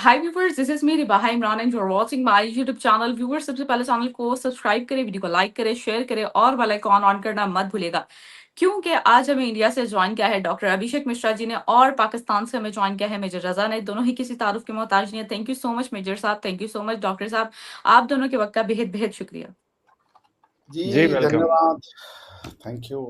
Hi viewers, this is me Ribaha Imran and you are watching my YouTube channel. Viewers, सबसे पहले channel को subscribe करें, video को like करें, शेयर करें और बेल आइकॉन ऑन करना मत भूलिएगा, क्योंकि आज हमें इंडिया से ज्वाइन किया है डॉक्टर अभिषेक मिश्रा जी ने और पाकिस्तान से हमें ज्वाइन किया है मेजर रजा ने। दोनों ही किसी तारुफ के मोहताज नहीं है। Thank you so much major साहब, thank you so much doctor साहब, आप दोनों के वक्त का बेहद बेहद शुक्रिया। जी जी वेलकम। धन्यवाद, थैंक यू।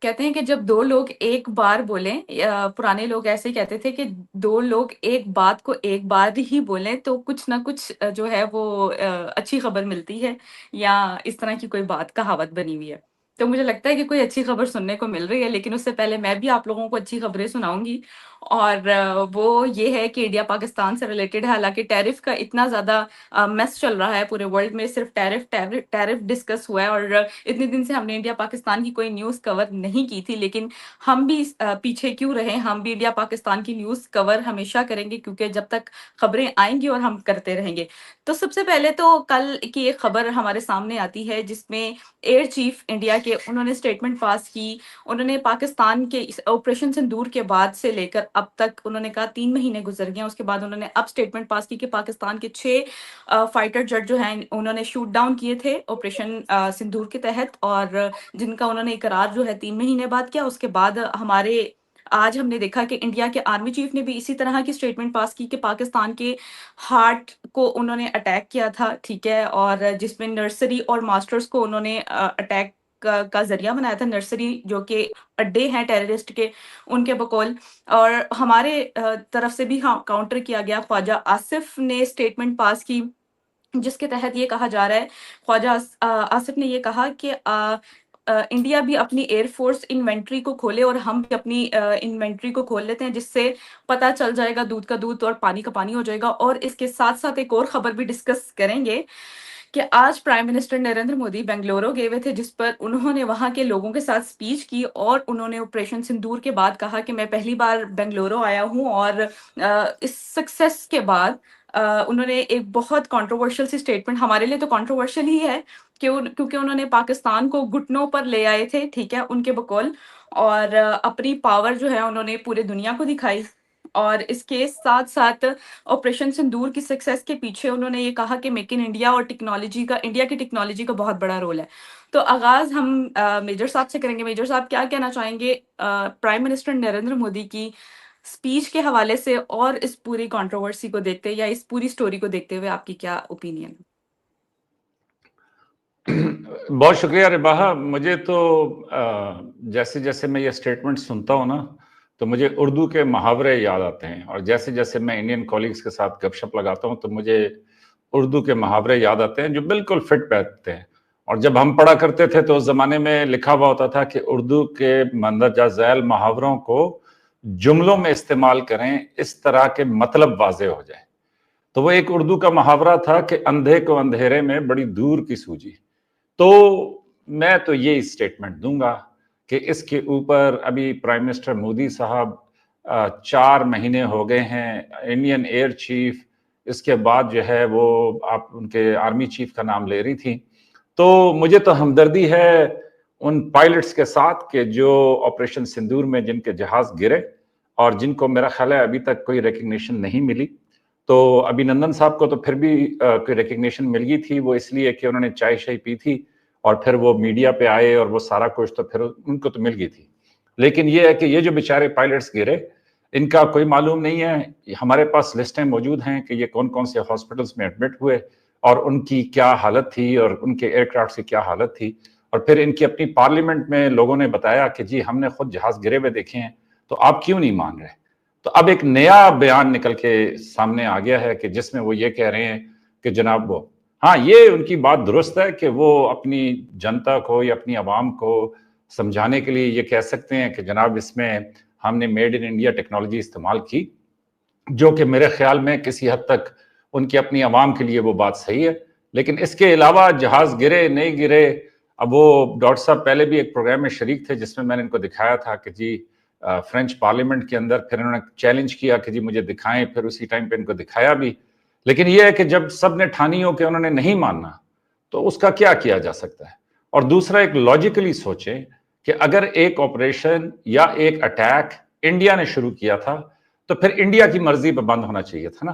कहते हैं कि जब दो लोग एक बार बोलें, पुराने लोग ऐसे ही कहते थे कि दो लोग एक बात को एक बार ही बोलें तो कुछ ना कुछ जो है वो अच्छी खबर मिलती है, या इस तरह की कोई बात कहावत बनी हुई है। तो मुझे लगता है कि कोई अच्छी खबर सुनने को मिल रही है, लेकिन उससे पहले मैं भी आप लोगों को अच्छी खबरें सुनाऊंगी। और वो ये है कि इंडिया पाकिस्तान से रिलेटेड है। हालांकि टैरिफ का इतना ज्यादा मेस चल रहा है पूरे वर्ल्ड में, सिर्फ टैरिफ टैरिफ टैरिफ डिस्कस हुआ है, और इतने दिन से हमने इंडिया पाकिस्तान की कोई न्यूज़ कवर नहीं की थी। लेकिन हम भी पीछे क्यों रहे, हम भी इंडिया पाकिस्तान की न्यूज़ कवर हमेशा करेंगे, क्योंकि जब तक खबरें आएंगी और हम करते रहेंगे। तो सबसे पहले तो कल की एक खबर हमारे सामने आती है, जिसमें एयर चीफ इंडिया के उन्होंने स्टेटमेंट पास की। उन्होंने पाकिस्तान के इस ऑपरेशन सिंदूर के बाद से लेकर अब तक, उन्होंने कहा 3 महीने गुजर गए हैं, उसके बाद उन्होंने अब स्टेटमेंट पास की कि पाकिस्तान के 6 फाइटर जेट जो हैं उन्होंने शूट डाउन किए थे ऑपरेशन सिंदूर के तहत, और जिनका उन्होंने इकरार जो है 3 महीने बाद किया। उसके बाद हमारे आज हमने देखा कि इंडिया के आर्मी चीफ ने भी इसी तरह की स्टेटमेंट पास की कि पाकिस्तान के हार्ट को उन्होंने अटैक किया था, ठीक है, और जिसमें नर्सरी और मास्टर्स को उन्होंने अटैक का जरिया बनाया था, नर्सरी जो कि अड्डे हैं टेररिस्ट के, उनके बकौल। और हमारे तरफ से भी हाँ काउंटर किया गया। ख्वाजा आसिफ ने स्टेटमेंट पास की, जिसके तहत ये कहा जा रहा है, ख्वाजा आसिफ ने ये कहा कि इंडिया भी अपनी एयरफोर्स इन्वेंट्री को खोले और हम भी अपनी इन्वेंट्री को खोल लेते हैं, जिससे पता चल जाएगा, दूध का दूध और पानी का पानी हो जाएगा। और इसके साथ साथ एक और खबर भी डिस्कस करेंगे कि आज प्राइम मिनिस्टर नरेंद्र मोदी बेंगलुरु गए हुए थे, जिस पर उन्होंने वहां के लोगों के साथ स्पीच की और उन्होंने ऑपरेशन सिंदूर के बाद कहा कि मैं पहली बार बेंगलुरु आया हूं, और इस सक्सेस के बाद उन्होंने एक बहुत कंट्रोवर्शियल सी स्टेटमेंट, हमारे लिए तो कंट्रोवर्शियल ही है, क्योंकि उन्होंने पाकिस्तान को घुटनों पर ले आए थे, ठीक है, उनके बकौल। और अपनी पावर जो है उन्होंने पूरे दुनिया को दिखाई। और इसके साथ साथ ऑपरेशन सिंदूर की सक्सेस के पीछे उन्होंने ये कहा कि मेक इन इंडिया और टेक्नोलॉजी का, इंडिया की टेक्नोलॉजी का बहुत बड़ा रोल है। तो आगाज हम मेजर साहब से करेंगे। मेजर साहब, क्या कहना चाहेंगे प्राइम मिनिस्टर नरेंद्र मोदी की स्पीच के हवाले से, और इस पूरी कंट्रोवर्सी को देखते या इस पूरी स्टोरी को देखते हुए आपकी क्या ओपिनियन? बहुत शुक्रिया रिबाहा। मुझे तो जैसे जैसे मैं ये स्टेटमेंट सुनता हूँ ना, तो मुझे उर्दू के मुहावरे याद आते हैं, और जैसे जैसे मैं इंडियन कॉलीग्स के साथ गपशप लगाता हूँ तो मुझे उर्दू के मुहावरे याद आते हैं जो बिल्कुल फिट बैठते हैं। और जब हम पढ़ा करते थे तो उस जमाने में लिखा हुआ होता था कि उर्दू के मंदरजा झैल मुहावरों को जुमलों में इस्तेमाल करें, इस तरह के मतलब वाजे हो जाए। तो वो एक उर्दू का मुहावरा था कि अंधे को अंधेरे में बड़ी दूर की सूझी। तो मैं तो ये स्टेटमेंट दूंगा कि इसके ऊपर अभी प्राइम मिनिस्टर मोदी साहब 4 महीने हो गए हैं, इंडियन एयर चीफ, इसके बाद जो है वो आप उनके आर्मी चीफ का नाम ले रही थी। तो मुझे तो हमदर्दी है उन पायलट्स के साथ के जो ऑपरेशन सिंदूर में जिनके जहाज गिरे और जिनको मेरा ख्याल है अभी तक कोई रिकग्निशन नहीं मिली। तो अभिनंदन साहब को तो फिर भी कोई रिकग्निशन मिल गई थी, वो इसलिए कि उन्होंने चाय शाय पी थी और फिर वो मीडिया पे आए और वो सारा कुछ, तो फिर उनको तो मिल गई थी। लेकिन ये है कि ये जो बेचारे पायलट्स गिरे, इनका कोई मालूम नहीं है। हमारे पास लिस्टें मौजूद हैं कि ये कौन कौन से हॉस्पिटल्स में एडमिट हुए और उनकी क्या हालत थी और उनके एयरक्राफ्ट की क्या हालत थी। और फिर इनकी अपनी पार्लियामेंट में लोगों ने बताया कि जी हमने खुद जहाज गिरे हुए देखे हैं, तो आप क्यों नहीं मान रहे। तो अब एक नया बयान निकल के सामने आ गया है कि जिसमें वो ये कह रहे हैं कि जनाब वो, हाँ ये उनकी बात दुरुस्त है कि वो अपनी जनता को या अपनी आवाम को समझाने के लिए ये कह सकते हैं कि जनाब इसमें हमने मेड इन इंडिया टेक्नोलॉजी इस्तेमाल की, जो कि मेरे ख्याल में किसी हद तक उनकी अपनी आवाम के लिए वो बात सही है। लेकिन इसके अलावा जहाज गिरे नहीं गिरे, अब वो डॉक्टर साहब पहले भी एक प्रोग्राम में शरीक थे जिसमें मैंने इनको दिखाया था कि जी फ्रेंच पार्लियामेंट के अंदर, फिर उन्होंने चैलेंज किया कि जी मुझे दिखाएं, फिर उसी टाइम पे इनको दिखाया भी। लेकिन यह है कि जब सब ने ठानी हो कि उन्होंने नहीं मानना, तो उसका क्या किया जा सकता है। और दूसरा, एक लॉजिकली सोचें कि अगर एक ऑपरेशन या एक अटैक इंडिया ने शुरू किया था, तो फिर इंडिया की मर्जी पे बंद होना चाहिए था ना।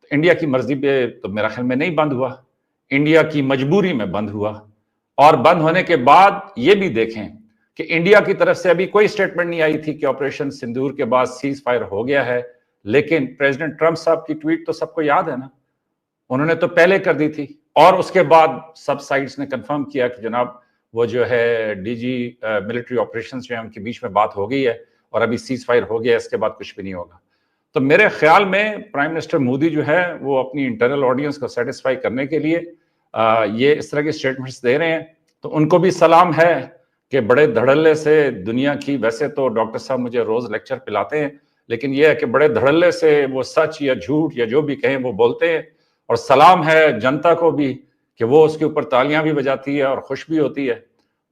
तो इंडिया की मर्जी पे तो मेरा ख्याल में नहीं बंद हुआ, इंडिया की मजबूरी में बंद हुआ। और बंद होने के बाद ये भी देखें कि इंडिया की तरफ से अभी कोई स्टेटमेंट नहीं आई थी कि ऑपरेशन सिंदूर के बाद सीज फायर हो गया है, लेकिन प्रेसिडेंट ट्रंप साहब की ट्वीट तो सबको याद है ना, उन्होंने तो पहले कर दी थी। और उसके बाद सब साइड्स ने कंफर्म किया कि जनाब वो जो है डीजी मिलिट्री ऑपरेशंस जो है उनके बीच में बात हो गई है और अभी सीज फायर हो गया है, इसके बाद कुछ भी नहीं होगा। तो मेरे ख्याल में प्राइम मिनिस्टर मोदी जो है वो अपनी इंटरनल ऑडियंस को सेटिस्फाई करने के लिए ये इस तरह के स्टेटमेंट्स दे रहे हैं। तो उनको भी सलाम है कि बड़े धड़ल्ले से दुनिया की, वैसे तो डॉक्टर साहब मुझे रोज लेक्चर पिलाते हैं, लेकिन यह है कि बड़े धड़ल्ले से वो सच या झूठ या जो भी कहें वो बोलते हैं। और सलाम है जनता को भी कि वो उसके ऊपर तालियां भी बजाती है और खुश भी होती है।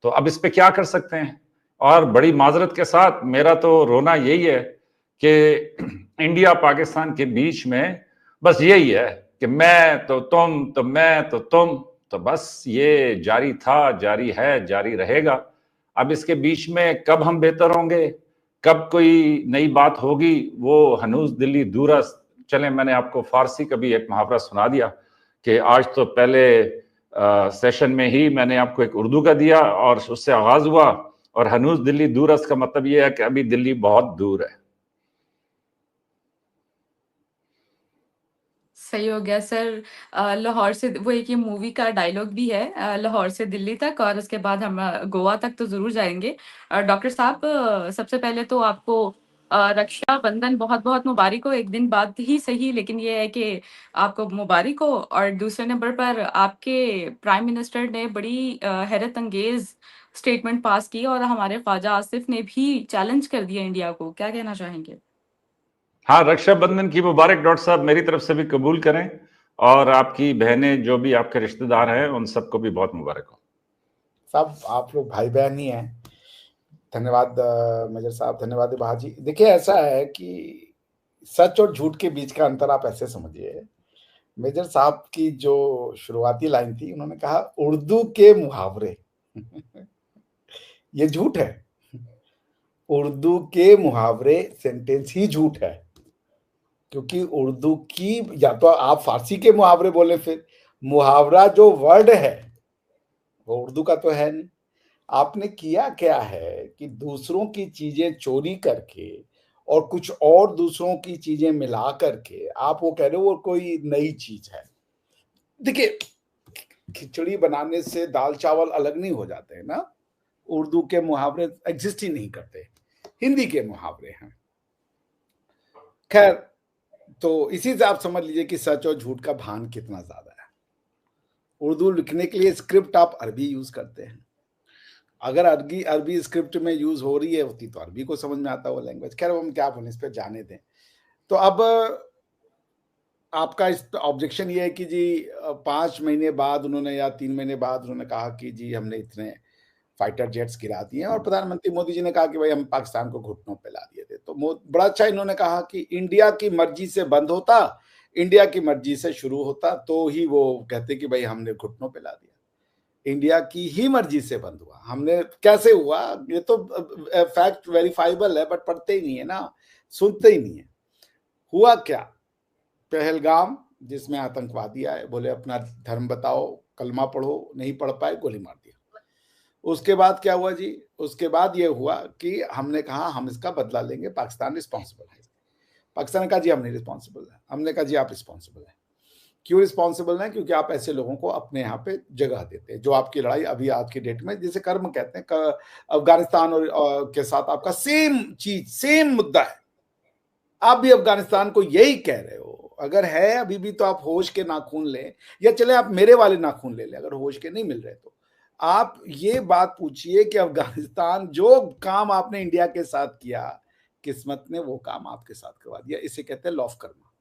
तो अब इस पे क्या कर सकते हैं। और बड़ी माजरत के साथ मेरा तो रोना यही है कि इंडिया पाकिस्तान के बीच में बस यही है कि मैं तो तुम, तो मैं तो तुम, तो बस ये जारी था, जारी है, जारी रहेगा। अब इसके बीच में कब हम बेहतर होंगे, कब कोई नई बात होगी, वो हनूज दिल्ली दूरस। चले, मैंने आपको फारसी का भी एक मुहावरा सुना दिया कि आज तो पहले सेशन में ही मैंने आपको एक उर्दू का दिया और उससे आगाज हुआ, और हनूज दिल्ली दूरस का मतलब यह है कि अभी दिल्ली बहुत दूर है। सही हो गया सर। लाहौर से वो एक ये मूवी का डायलॉग भी है, लाहौर से दिल्ली तक और उसके बाद हम गोवा तक तो ज़रूर जाएँगे। डॉक्टर साहब, सबसे पहले तो आपको रक्षाबंधन बहुत-बहुत मुबारक हो, एक दिन बाद ही सही, लेकिन ये है कि आपको मुबारक हो। और दूसरे नंबर पर आपके प्राइम मिनिस्टर ने बड़ी हैरत अंगेज़ स्टेटमेंट पास की और हमारे ख्वाजा आसिफ ने भी चैलेंज कर दिया इंडिया को। क्या कहना चाहेंगे? हाँ, रक्षाबंधन की मुबारक डॉक्टर साहब मेरी तरफ से भी कबूल करें, और आपकी बहनें जो भी आपके रिश्तेदार हैं उन सबको भी बहुत मुबारक हो। सब आप लोग भाई बहन ही हैं। धन्यवाद मेजर साहब, धन्यवाद बाजी। देखिए ऐसा है कि सच और झूठ के बीच का अंतर आप ऐसे समझिए। मेजर साहब की जो शुरुआती लाइन थी, उन्होंने कहा उर्दू के मुहावरे ये झूठ है। उर्दू के मुहावरे सेंटेंस ही झूठ है, क्योंकि उर्दू की, या तो आप फारसी के मुहावरे बोले, फिर मुहावरा जो वर्ड है वो उर्दू का तो है नहीं। आपने किया क्या है कि दूसरों की चीजें चोरी करके और कुछ और दूसरों की चीजें मिला करके आप वो कह रहे हो वो कोई नई चीज है। देखिए, खिचड़ी बनाने से दाल चावल अलग नहीं हो जाते हैं ना। उर्दू के मुहावरे एग्जिस्ट ही नहीं करते, हिंदी के मुहावरे हैं। खैर, तो इसी से आप समझ लीजिए कि सच और झूठ का भान कितना ज्यादा है। उर्दू लिखने के लिए स्क्रिप्ट आप अरबी यूज करते हैं। अगर अरबी अरबी स्क्रिप्ट में यूज हो रही है होती तो अरबी को समझ में आता वो लैंग्वेज। खैर, हम क्या बोले, इस पर जाने दें। तो अब आपका इस ऑब्जेक्शन ये है कि जी 5 महीने बाद उन्होंने, या 3 महीने बाद उन्होंने कहा कि जी हमने इतने फाइटर जेट्स गिरा दिए, और प्रधानमंत्री मोदी जी ने कहा कि भाई हम पाकिस्तान को घुटनों पे ला दिए थे। तो बड़ा अच्छा इन्होंने कहा कि इंडिया की मर्जी से बंद होता, इंडिया की मर्जी से शुरू होता, तो ही वो कहते कि भाई हमने घुटनों पे ला दिया। इंडिया की ही मर्जी से बंद हुआ। हमने कैसे हुआ, ये तो फैक्ट वेरीफाइबल है, बट पढ़ते ही नहीं है ना, सुनते ही नहीं है। हुआ क्या, पहलगाम जिसमें आतंकवादी आए, बोले अपना धर्म बताओ, कलमा पढ़ो, नहीं पढ़ पाए, गोली मार दिया। उसके बाद क्या हुआ जी, उसके बाद ये हुआ कि हमने कहा हम इसका बदला लेंगे, पाकिस्तान रिस्पॉन्सिबल है। पाकिस्तान ने कहा जी हम नहीं रिस्पॉन्सिबल है। हमने कहा जी आप रिस्पॉन्सिबल है। क्यों रिस्पॉन्सिबल है? क्योंकि आप ऐसे लोगों को अपने यहाँ पे जगह देते हैं। जो आपकी लड़ाई अभी आज की डेट में, जिसे कर्म कहते हैं, अफगानिस्तान और के साथ आपका सेम चीज, सेम मुद्दा है। आप भी अफगानिस्तान को यही कह रहे हो। अगर है अभी भी तो आप होश के नाखून लें, या चले आप मेरे वाले नाखून ले लें, अगर होश के नहीं मिल रहे तो आप ये बात पूछिए कि अफगानिस्तान, जो काम आपने इंडिया के साथ किया, किस्मत ने वो काम आपके साथ करवा दिया। इसे कहते हैं लॉ ऑफ कर्मा।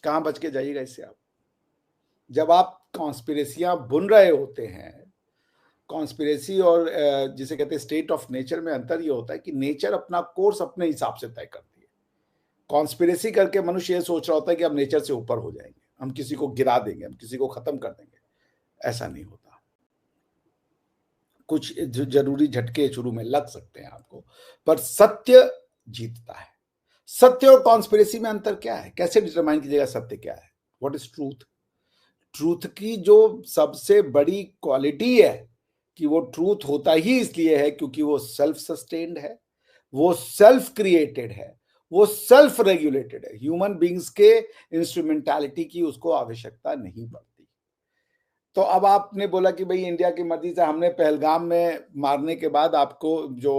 कहां बच के जाइएगा इससे आप। जब आप कॉन्स्पिरेसियां बुन रहे होते हैं, कॉन्स्पिरेसी और जिसे कहते हैं स्टेट ऑफ नेचर में अंतर ये होता है कि नेचर अपना कोर्स अपने हिसाब से तय करती है। कॉन्स्पिरेसी करके मनुष्य ये सोच रहा होता है कि हम नेचर से ऊपर हो जाएंगे, हम किसी को गिरा देंगे, हम किसी को खत्म कर देंगे। ऐसा नहीं होता। कुछ जरूरी झटके शुरू में लग सकते हैं आपको, पर सत्य जीतता है। सत्य और कॉन्स्पिरेसी में अंतर क्या है? कैसे डिटरमाइन कीजिएगा सत्य क्या है? What is truth? ट्रूथ की जो सबसे बड़ी क्वालिटी है कि वो ट्रूथ होता ही इसलिए है क्योंकि वो सेल्फ सस्टेन्ड है, वो सेल्फ क्रिएटेड है, वो सेल्फ रेगुलेटेड है। ह्यूमन बींग्स के इंस्ट्रूमेंटालिटी की उसको आवश्यकता नहीं पड़ती। तो अब आपने बोला कि भाई इंडिया की मर्जी से हमने पहलगाम में मारने के बाद आपको जो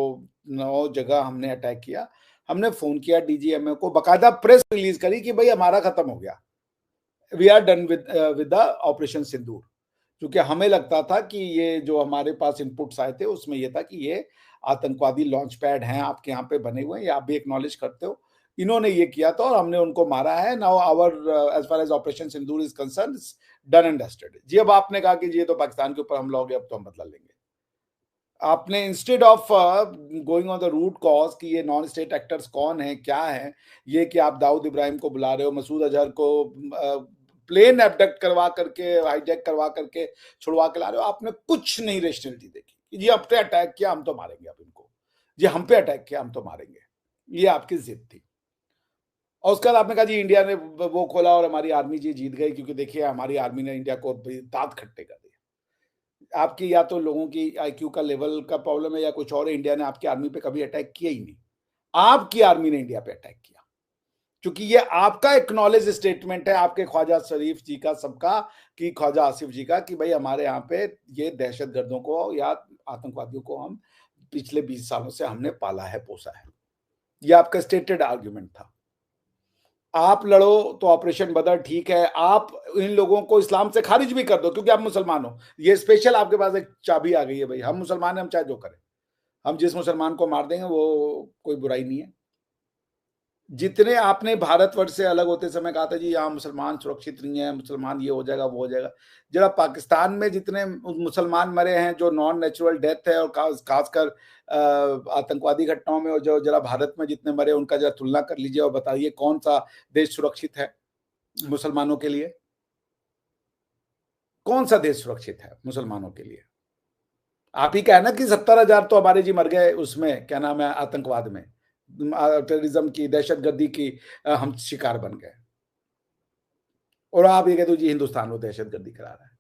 9 जगह हमने अटैक किया, हमने फोन किया डीजीएमए को, बकायदा प्रेस रिलीज करी कि भाई हमारा खत्म हो गया, we are done with the operation Sindoor. क्योंकि हमें लगता था कि ये जो हमारे पास इनपुट्स आए थे उसमें ये था कि ये आतंकवादी लॉन्च पैड हैं आपके यहाँ पे बने हुए हैं, ये आप भी एक्नॉलेज करते हो। इन्होंने ये किया था और हमने उनको मारा है। Now our as far as operation Sindoor is concern, done and dusted. जी, अब आपने कहा कि ये तो पाकिस्तान के ऊपर हमला हो गया, अब तो हम बदला लेंगे। आपने instead of going on the root cause कि ये नॉन स्टेट एक्टर्स कौन है, क्या है, ये कि आप दाऊद इब्राहिम को बुला रहे हो, मसूद अजहर को प्लेन एबडक्ट करवा करके, हाईजैक करवा करके छुड़वा के ला रहे हो, आपने कुछ नहीं रेशनलिटी देखी। जी हम पे अटैक किया, हम तो मारेंगे अब इनको, जी हम पे अटैक किया, हम तो मारेंगे, ये आपकी जिद थी। और उसके बाद आपने कहा जी इंडिया ने वो खोला और हमारी आर्मी जी जीत गई, क्योंकि देखिए हमारी आर्मी ने इंडिया को दांत खट्टे कर दिया। आपकी या तो लोगों की आईक्यू का लेवल का प्रॉब्लम है या कुछ और है। इंडिया ने आपकी आर्मी पे कभी अटैक किया ही नहीं, आपकी आर्मी ने इंडिया पे अटैक किया, क्योंकि ये आपका एक्नॉलेज स्टेटमेंट है आपके ख्वाजा शरीफ जी का, सबका, कि ख्वाजा आसिफ जी का, कि भाई हमारे यहाँ पे ये दहशतगर्दों को या आतंकवादियों को हम पिछले 20 सालों से हमने पाला है, पोसा है। ये आपका स्टेटेड आर्ग्यूमेंट था। आप लड़ो तो ऑपरेशन बदर ठीक है, आप इन लोगों को इस्लाम से खारिज भी कर दो क्योंकि आप मुसलमान हो। ये स्पेशल आपके पास एक चाबी आ गई है, भाई हम मुसलमान हैं, हम चाहे जो करें, हम जिस मुसलमान को मार देंगे वो कोई बुराई नहीं है। जितने आपने भारतवर्ष से अलग होते समय कहा था जी यहाँ मुसलमान सुरक्षित नहीं है, मुसलमान ये हो जाएगा वो हो जाएगा, जरा पाकिस्तान में जितने मुसलमान मरे हैं जो नॉन नेचुरल डेथ है, और खासकर आतंकवादी घटनाओं में, और जो जरा भारत में जितने मरे उनका जरा तुलना कर लीजिए और बताइए कौन सा देश सुरक्षित है मुसलमानों के लिए? कौन सा देश सुरक्षित है मुसलमानों के लिए? आप ही कहना कि 70,000 तो हमारे जी मर गए उसमें, क्या नाम है, आतंकवाद में, टेररिज्म की, दहशतगर्दी की हम शिकार बन गए, और आप ये कहते हो जी हिंदुस्तान वो दहशतगर्दी करा रहा है।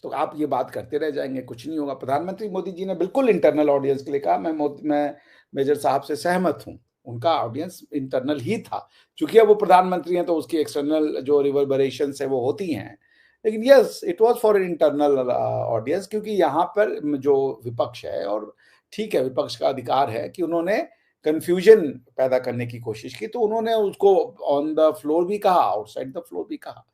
तो आप ये बात करते रह जाएंगे, कुछ नहीं होगा। प्रधानमंत्री मोदी जी ने बिल्कुल इंटरनल ऑडियंस के लिए कहा। मैं मेजर साहब से सहमत हूं, उनका ऑडियंस इंटरनल ही था, क्योंकि अब वो प्रधानमंत्री हैं तो उसकी एक्सटर्नल जो रिवर्बरेशंस है वो होती हैं, लेकिन yes it was for internal audience, क्योंकि यहाँ पर जो विपक्ष है, और ठीक है विपक्ष का अधिकार है कि उन्होंने कंफ्यूजन पैदा करने की कोशिश की, तो उन्होंने उसको ऑन द फ्लोर भी कहा, आउटसाइड द फ्लोर भी कहा।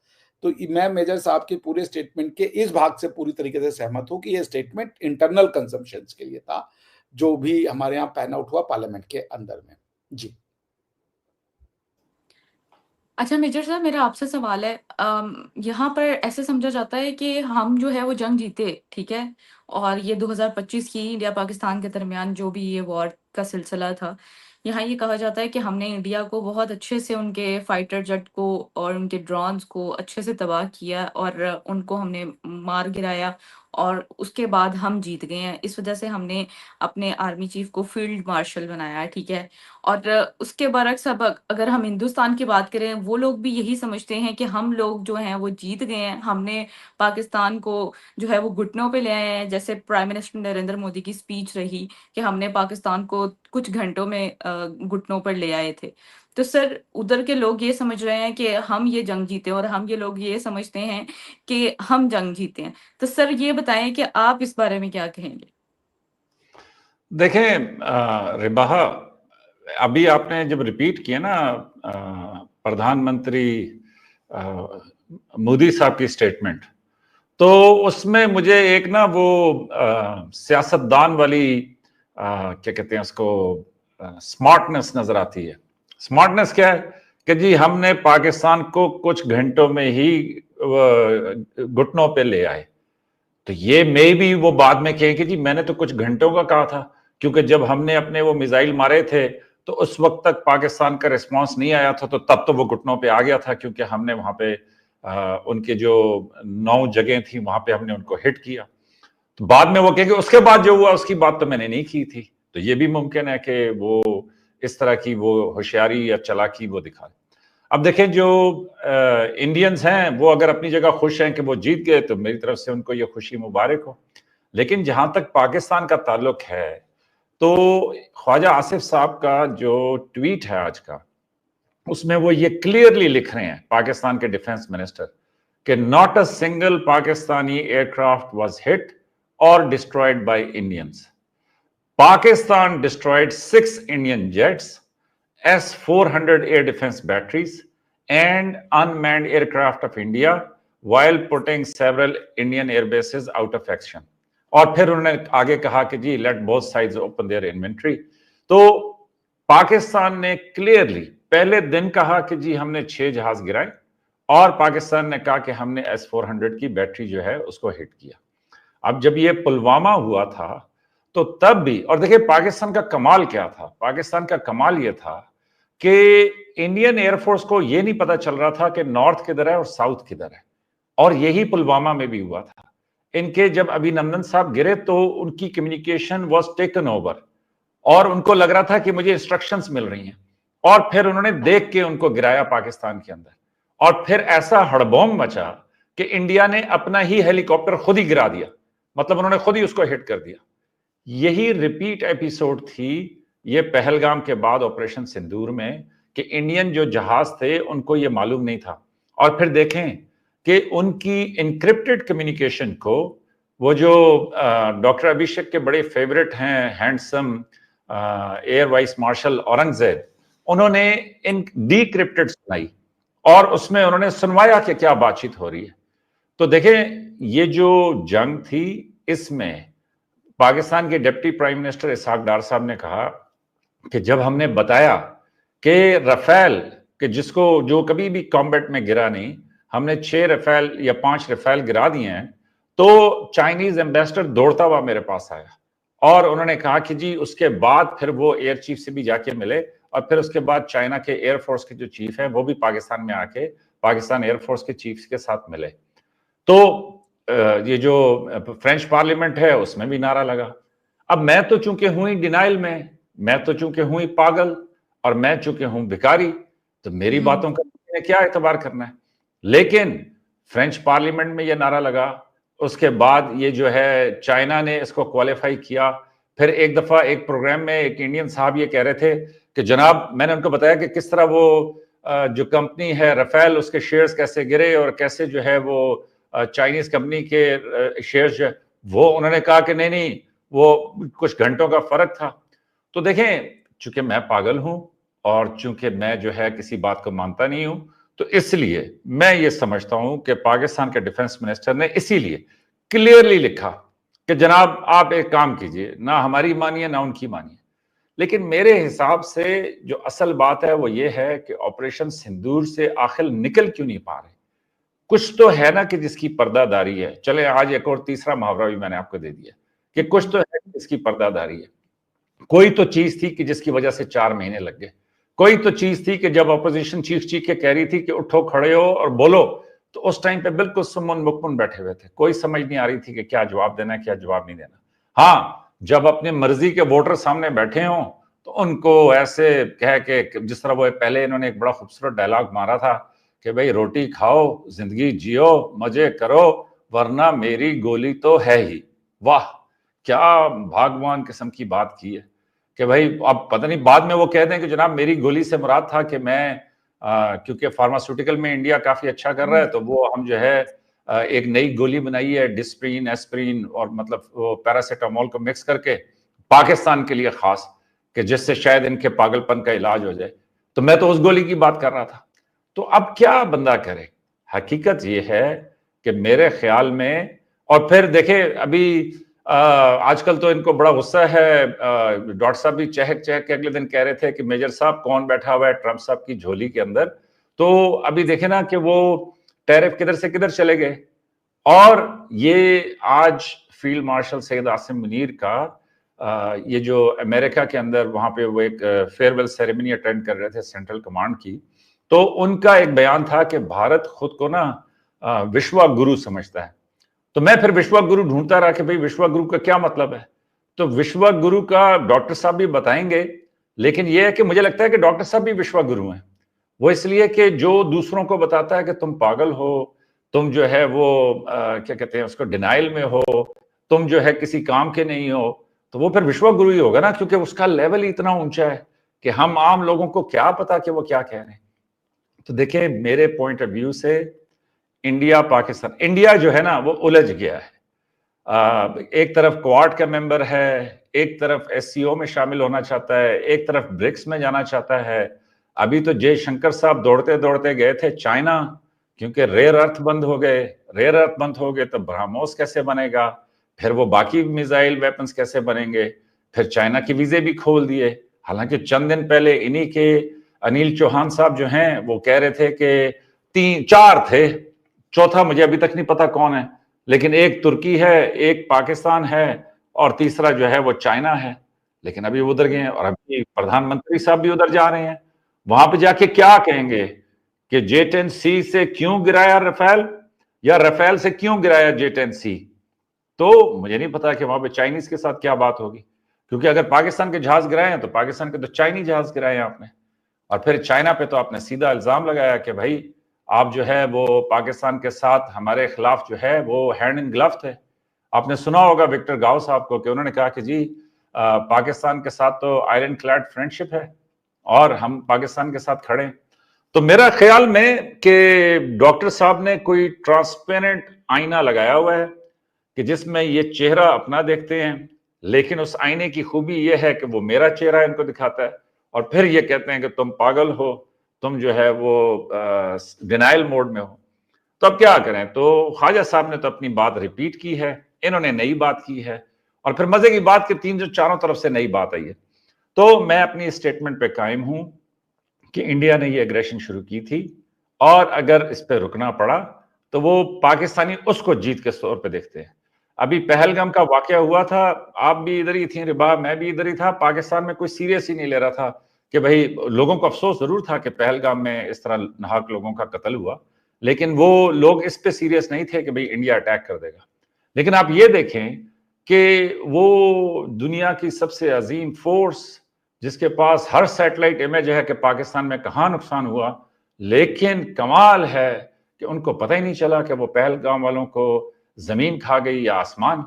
तो मैं मेजर साहब के पूरे स्टेटमेंट के इस भाग से पूरी तरीके से सहमत हूं कि ये स्टेटमेंट इंटरनल कंजम्पशन के लिए था, जो भी हमारे यहाँ पैन आउट हुआ पार्लियामेंट के अंदर में। जी अच्छा मेजर साहब, मेरा आपसे सवाल है। यहाँ पर ऐसे समझा जाता है कि हम जो है वो जंग जीते, ठीक है, और ये 2025 की इंडिया पाकिस्तान के दरमियान जो भी ये वॉर का सिलसिला था, यहाँ ये कहा जाता है कि हमने इंडिया को बहुत अच्छे से, उनके फाइटर जेट को और उनके ड्रोन्स को अच्छे से तबाह किया और उनको हमने मार गिराया, और उसके बाद हम जीत गए हैं। इस वजह से हमने अपने आर्मी चीफ को फील्ड मार्शल बनाया है, ठीक है। और उसके बरक्स अब अगर हम हिंदुस्तान की बात करें, वो लोग भी यही समझते हैं कि हम लोग जो हैं वो जीत गए हैं, हमने पाकिस्तान को जो है वो घुटनों पे ले आए हैं। जैसे प्राइम मिनिस्टर नरेंद्र मोदी की स्पीच रही कि हमने पाकिस्तान को कुछ घंटों में घुटनों पर ले आए थे। तो सर उधर के लोग ये समझ रहे हैं कि हम ये जंग जीते, और हम ये लोग ये समझते हैं कि हम जंग जीते हैं। तो सर ये बताएं कि आप इस बारे में क्या कहेंगे? देखें रिबाहा, अभी आपने जब रिपीट किया ना प्रधानमंत्री मोदी साहब की स्टेटमेंट, तो उसमें मुझे एक ना वो सियासतदान वाली क्या कहते हैं उसको, स्मार्टनेस नजर आती है। स्मार्टनेस क्या है कि जी हमने पाकिस्तान को कुछ घंटों में ही घुटनों पे ले आए। तो ये मे भी वो बाद में कहे कि जी मैंने तो कुछ घंटों का कहा था, क्योंकि जब हमने अपने वो मिसाइल मारे थे तो उस वक्त तक पाकिस्तान का रिस्पांस नहीं आया था, तो तब तो वो घुटनों पे आ गया था, क्योंकि हमने वहां पे उनके जो 9 जगह थी वहां पे हमने उनको हिट किया। तो बाद में वो कहेंगे उसके बाद जो हुआ उसकी बात तो मैंने नहीं की थी। तो ये भी मुमकिन है कि वो इस तरह की वो होशियारी या चालाकी वो दिखाए। अब देखें जो इंडियंस हैं वो अगर अपनी जगह खुश हैं कि वो जीत गए तो मेरी तरफ से उनको ये खुशी मुबारक हो। लेकिन जहां तक पाकिस्तान का ताल्लुक है तो ख्वाजा आसिफ साहब का जो ट्वीट है आज का, उसमें वो ये क्लियरली लिख रहे हैं, पाकिस्तान के डिफेंस मिनिस्टर, कि not a single Pakistani aircraft was hit और destroyed by Indians. Pakistan destroyed 6 Indian jets, S-400 air defense batteries and unmanned aircraft of India while putting several Indian air bases out of action. और फिर उन्होंने आगे कहा कि जी let both sides open their inventory. तो पाकिस्तान ने क्लियरली पहले दिन कहा कि जी हमने 6 जहाज गिराए, और पाकिस्तान ने कहा कि हमने S-400 की बैटरी जो है उसको हिट किया। अब जब ये पुलवामा हुआ था तो तब भी, और देखिए पाकिस्तान का कमाल क्या था, पाकिस्तान का कमाल ये था कि इंडियन एयरफोर्स को ये नहीं पता चल रहा था कि नॉर्थ किधर है और साउथ किधर है, और यही पुलवामा में भी हुआ था। इनके जब अभिनंदन साहब गिरे तो उनकी कम्युनिकेशन वाज टेकन ओवर, और उनको लग रहा था कि मुझे इंस्ट्रक्शंस मिल रही हैं, और फिर उन्होंने देख के उनको गिराया पाकिस्तान के अंदर, और फिर ऐसा हड़बोम मचा कि इंडिया ने अपना ही हेलीकॉप्टर खुद ही गिरा दिया, मतलब उन्होंने खुद ही उसको हिट कर दिया। यही रिपीट एपिसोड थी ये पहलगाम के बाद ऑपरेशन सिंदूर में, कि इंडियन जो जहाज थे उनको ये मालूम नहीं था, और फिर देखें कि उनकी इनक्रिप्टेड कम्युनिकेशन को वो जो डॉक्टर अभिषेक के बड़े फेवरेट हैं, handsome air vice marshal Aurangzeb, उन्होंने इन डीक्रिप्टेड सुनाई, और उसमें उन्होंने सुनवाया कि क्या बातचीत हो रही है। तो देखें ये जो जंग थी, इसमें पाकिस्तान के डिप्टी प्राइम मिनिस्टर इसहाक डार साहब ने कहा कि जब हमने बताया कि रफेल, कि जिसको जो कभी भी कॉम्बैट में गिरा नहीं, हमने 6 रफेल या 5 रफेल गिरा दिए हैं, तो चाइनीज एम्बेसडर दौड़ता हुआ मेरे पास आया, और उन्होंने कहा कि जी उसके बाद फिर वो एयर चीफ से भी जाके मिले, और फिर उसके बाद चाइना के एयरफोर्स के जो चीफ है वो भी पाकिस्तान में आके पाकिस्तान एयरफोर्स के चीफ के साथ मिले। तो ये जो फ्रेंच पार्लियामेंट है उसमें भी नारा लगा। अब मैं तो चूंकि हूं ही डिनाइल में, मैं तो चूंकि हूं ही पागल, और मैं चूंकि हूं भिखारी, तो मेरी बातों का क्या एतबार करना है। लेकिन फ्रेंच पार्लियामेंट में ये नारा लगा, उसके बाद ये जो है चाइना ने इसको क्वालिफाई किया। फिर एक दफा एक प्रोग्राम में एक इंडियन साहब ये कह रहे थे कि जनाब, मैंने उनको बताया कि किस तरह वो जो कंपनी है रफेल, उसके शेयर्स कैसे गिरे और कैसे जो है वो चाइनीज कंपनी के शेयर्स, वो उन्होंने कहा कि नहीं नहीं, वो कुछ घंटों का फर्क था। तो देखें, चूंकि मैं पागल हूं और चूंकि मैं जो है किसी बात को मानता नहीं हूं, तो इसलिए मैं ये समझता हूं कि पाकिस्तान के डिफेंस मिनिस्टर ने इसीलिए क्लियरली लिखा कि जनाब आप एक काम कीजिए, ना हमारी मानिए ना उनकी मानिए। लेकिन मेरे हिसाब से जो असल बात है वो ये है कि ऑपरेशन सिंदूर से आखिर निकल क्यों नहीं पा रहे। कुछ तो है ना कि जिसकी पर्दादारी है। चले आज एक और तीसरा मुहावरा भी मैंने आपको दे दिया कि कुछ तो है जिसकी पर्दादारी है। कोई तो चीज थी कि जिसकी वजह से 4 महीने लग गए। कोई तो चीज थी कि जब ऑपोजिशन चीख के कह रही थी कि उठो, खड़े हो और बोलो, तो उस टाइम पे बिल्कुल सुमन मुकमन बैठे हुए थे। कोई समझ नहीं आ रही थी कि क्या जवाब देना है, क्या जवाब नहीं देना। हाँ, जब अपने मर्जी के वोटर सामने बैठे हों तो उनको ऐसे कह के, जिस तरह वो पहले इन्होंने एक बड़ा खूबसूरत डायलॉग मारा था कि भाई रोटी खाओ, जिंदगी जियो, मजे करो, वरना मेरी गोली तो है ही। वाह, क्या भागवान किस्म की बात की है कि भाई अब पता नहीं बाद में वो कह दें कि जनाब मेरी गोली से मुराद था कि मैं क्योंकि फार्मास्यूटिकल में इंडिया काफी अच्छा कर रहा है, तो वो हम जो है एक नई गोली बनाई है, डिस्प्रीन, एस्प्रीन और मतलब वो पैरासीटामोल को मिक्स करके पाकिस्तान के लिए खास, कि जिससे शायद इनके पागलपन का इलाज हो जाए। तो मैं तो उस गोली की बात कर रहा था। तो अब क्या बंदा करे। हकीकत ये है कि मेरे ख्याल में, और फिर देखे अभी आजकल तो इनको बड़ा गुस्सा है। डॉक्टर साहब भी चहक चहक के अगले दिन कह रहे थे कि मेजर साहब कौन बैठा हुआ है ट्रंप साहब की झोली के अंदर। तो अभी देखे ना कि वो टैरिफ किधर से किधर चले गए। और ये आज फील्ड मार्शल सैयद आसिम मुनीर का ये जो अमेरिका के अंदर वहां पे वो एक फेयरवेल सेरेमनी अटेंड कर रहे थे सेंट्रल कमांड की, तो उनका एक बयान था कि भारत खुद को ना विश्व गुरु समझता है। तो मैं फिर विश्व गुरु ढूंढता रहा कि भाई विश्व गुरु का क्या मतलब है। तो विश्व गुरु का डॉक्टर साहब भी बताएंगे, लेकिन यह है कि मुझे लगता है कि डॉक्टर साहब भी विश्वगुरु हैं। वो इसलिए कि जो दूसरों को बताता है कि तुम पागल हो, तुम जो है वो क्या कहते हैं उसको, डिनाइल में हो, तुम जो है किसी काम के नहीं हो, तो वो फिर विश्वगुरु ही होगा ना, क्योंकि उसका लेवल ही इतना ऊंचा है कि हम आम लोगों को क्या पता कि वो क्या कह रहे हैं। तो देखिए, मेरे पॉइंट ऑफ व्यू से इंडिया पाकिस्तान, इंडिया जो है ना वो उलझ गया है। एक तरफ क्वाड का मेंबर है, एक तरफ एससीओ में शामिल होना चाहता है, एक तरफ ब्रिक्स में जाना चाहता है। अभी तो जयशंकर साहब दौड़ते दौड़ते गए थे चाइना, क्योंकि रेयर अर्थ बंद हो गए। रेयर अर्थ बंद हो गए तो ब्रह्मोस कैसे बनेगा, फिर वो बाकी मिसाइल वेपन्स कैसे बनेंगे, फिर चाइना के वीजे भी खोल दिए। हालांकि चंद दिन पहले इन्हीं के अनिल चौहान साहब जो हैं वो कह रहे थे कि 4 थे, चौथा मुझे अभी तक नहीं पता कौन है, लेकिन एक तुर्की है, एक पाकिस्तान है और तीसरा जो है वो चाइना है। लेकिन अभी उधर गए हैं और अभी प्रधानमंत्री साहब भी उधर जा रहे हैं। वहां पे जाके क्या कहेंगे कि J-10C से क्यों गिराया रफेल, या रफेल से क्यों गिराया J-10C? तो मुझे नहीं पता कि वहां पे चाइनीज के साथ क्या बात होगी, क्योंकि अगर पाकिस्तान के जहाज गिराए हैं तो पाकिस्तान के तो चाइनीज जहाज गिराए हैं आपने। और फिर चाइना पे तो आपने सीधा इल्जाम लगाया कि भाई आप जो है वो पाकिस्तान के साथ हमारे खिलाफ जो है वो हैंड इन ग्लव थे। आपने सुना होगा विक्टर गाओ साहब को कि उन्होंने कहा कि जी पाकिस्तान के साथ तो आयरन क्लैड फ्रेंडशिप है और हम पाकिस्तान के साथ खड़े हैं। तो मेरा ख्याल में कि डॉक्टर साहब ने कोई ट्रांसपेरेंट आईना लगाया हुआ है कि जिसमें ये चेहरा अपना देखते हैं, लेकिन उस आईने की खूबी ये है कि वो मेरा चेहरा इनको दिखाता है और फिर ये कहते हैं कि तुम पागल हो, तुम जो है वो डिनाइल मोड में हो। तो अब क्या करें? तो ख्वाजा साहब ने तो अपनी बात रिपीट की है, इन्होंने नई बात की है और फिर मजे की बात कि 3 जो चारों तरफ से नई बात आई है। तो मैं अपनी स्टेटमेंट पे कायम हूं कि इंडिया ने ये एग्रेशन शुरू की थी और अगर इस पे रुकना पड़ा तो वो पाकिस्तानी उसको जीत के तौर पे देखते हैं। अभी पहलगाम का वाकया हुआ था, आप भी इधर ही थी रिबा, मैं भी इधर ही था, पाकिस्तान में कोई सीरियस ही नहीं ले रहा था कि भाई, लोगों को अफसोस जरूर था कि पहलगाम में इस तरह नाहक लोगों का कत्ल हुआ, लेकिन वो लोग इस पे सीरियस नहीं थे कि भाई इंडिया अटैक कर देगा। लेकिन आप ये देखें कि वो दुनिया की सबसे अजीम फोर्स जिसके पास हर सैटेलाइट इमेज है कि पाकिस्तान में कहां नुकसान हुआ, लेकिन कमाल है कि उनको पता ही नहीं चला कि वो पहलगाम वालों को जमीन खा गई या आसमान।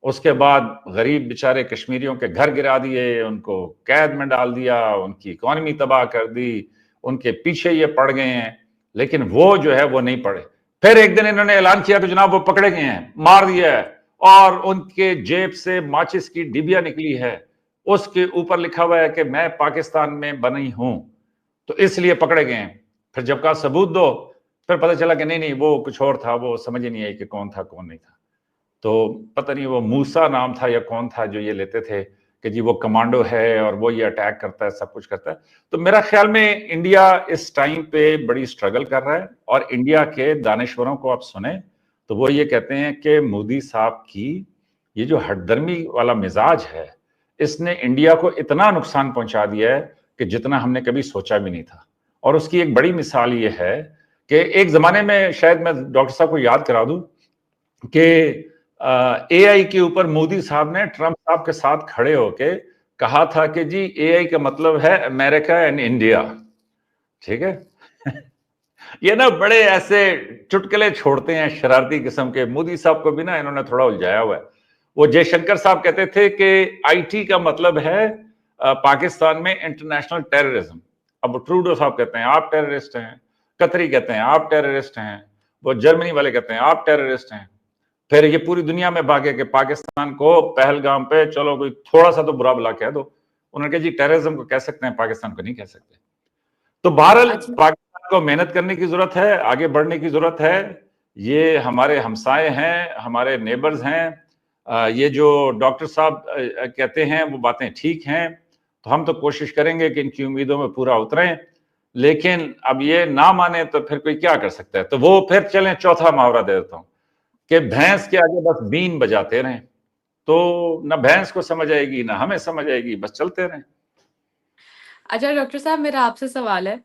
उसके बाद गरीब बेचारे कश्मीरियों के घर गिरा दिए, उनको कैद में डाल दिया, उनकी इकोनॉमी तबाह कर दी, उनके पीछे ये पड़ गए हैं, लेकिन वो जो है वो नहीं पड़े। फिर एक दिन इन्होंने ऐलान किया कि जनाब वो पकड़े गए हैं, मार दिया है, और उनके जेब से माचिस की डिबिया निकली है, उसके ऊपर लिखा हुआ है कि मैं पाकिस्तान में बनी हूं, तो इसलिए पकड़े गए हैं। फिर जब कहा सबूत दो, फिर पता चला कि नहीं नहीं वो कुछ और था, वो समझ ही नहीं आई कि कौन था कौन नहीं था। तो पता नहीं वो मूसा नाम था या कौन था जो ये लेते थे कि जी वो कमांडो है और वो ये अटैक करता है, सब कुछ करता है। तो मेरा ख्याल में इंडिया इस टाइम पे बड़ी स्ट्रगल कर रहा है और इंडिया के दानिश्वरों को आप सुने तो वो ये कहते हैं कि मोदी साहब की ये जो हठधर्मी वाला मिजाज है, इसने इंडिया को इतना नुकसान पहुंचा दिया है कि जितना हमने कभी सोचा भी नहीं था। और उसकी एक बड़ी मिसाल ये है कि एक जमाने में, शायद मैं डॉक्टर साहब को याद करा दूं कि एआई के ऊपर मोदी साहब ने ट्रंप साहब के साथ खड़े होके कहा था कि जी एआई का मतलब है अमेरिका एंड इंडिया। ठीक है। ये ना बड़े ऐसे चुटकुले छोड़ते हैं शरारती किस्म के। मोदी साहब को भी ना इन्होंने थोड़ा उलझाया हुआ है। वो जयशंकर साहब कहते थे कि आईटी का मतलब है पाकिस्तान में इंटरनेशनल टेररिज्म। अब ट्रूडो साहब कहते हैं आप टेररिस्ट हैं, कतरी कहते हैं आप टेररिस्ट हैं, वो जर्मनी वाले कहते हैं आप टेररिस्ट हैं। फिर ये पूरी दुनिया में भागे कि पाकिस्तान को पहलगाम पे चलो कोई थोड़ा सा तो बुरा भला कह दो। उन्होंने कहा जी टेररिज्म को कह सकते हैं, पाकिस्तान को नहीं कह सकते। तो बहरहाल अच्छा। पाकिस्तान को मेहनत करने की जरूरत है, आगे बढ़ने की जरूरत है। ये हमारे हमसाए हैं, हमारे नेबर्स हैं। ये जो डॉक्टर साहब कहते हैं वो बातें ठीक हैं, तो हम तो कोशिश करेंगे कि इनकी उम्मीदों में पूरा उतरें। लेकिन अब ये ना माने तो फिर कोई क्या कर सकता है। तो वो फिर चलें, चौथा मुहावरा दे देता हूं कि भैंस के आगे बस बीन बजाते रहें, तो ना भैंस को समझ आएगी ना हमें समझ आएगी, बस चलते रहें। अच्छा डॉक्टर साहब, मेरा आपसे सवाल है।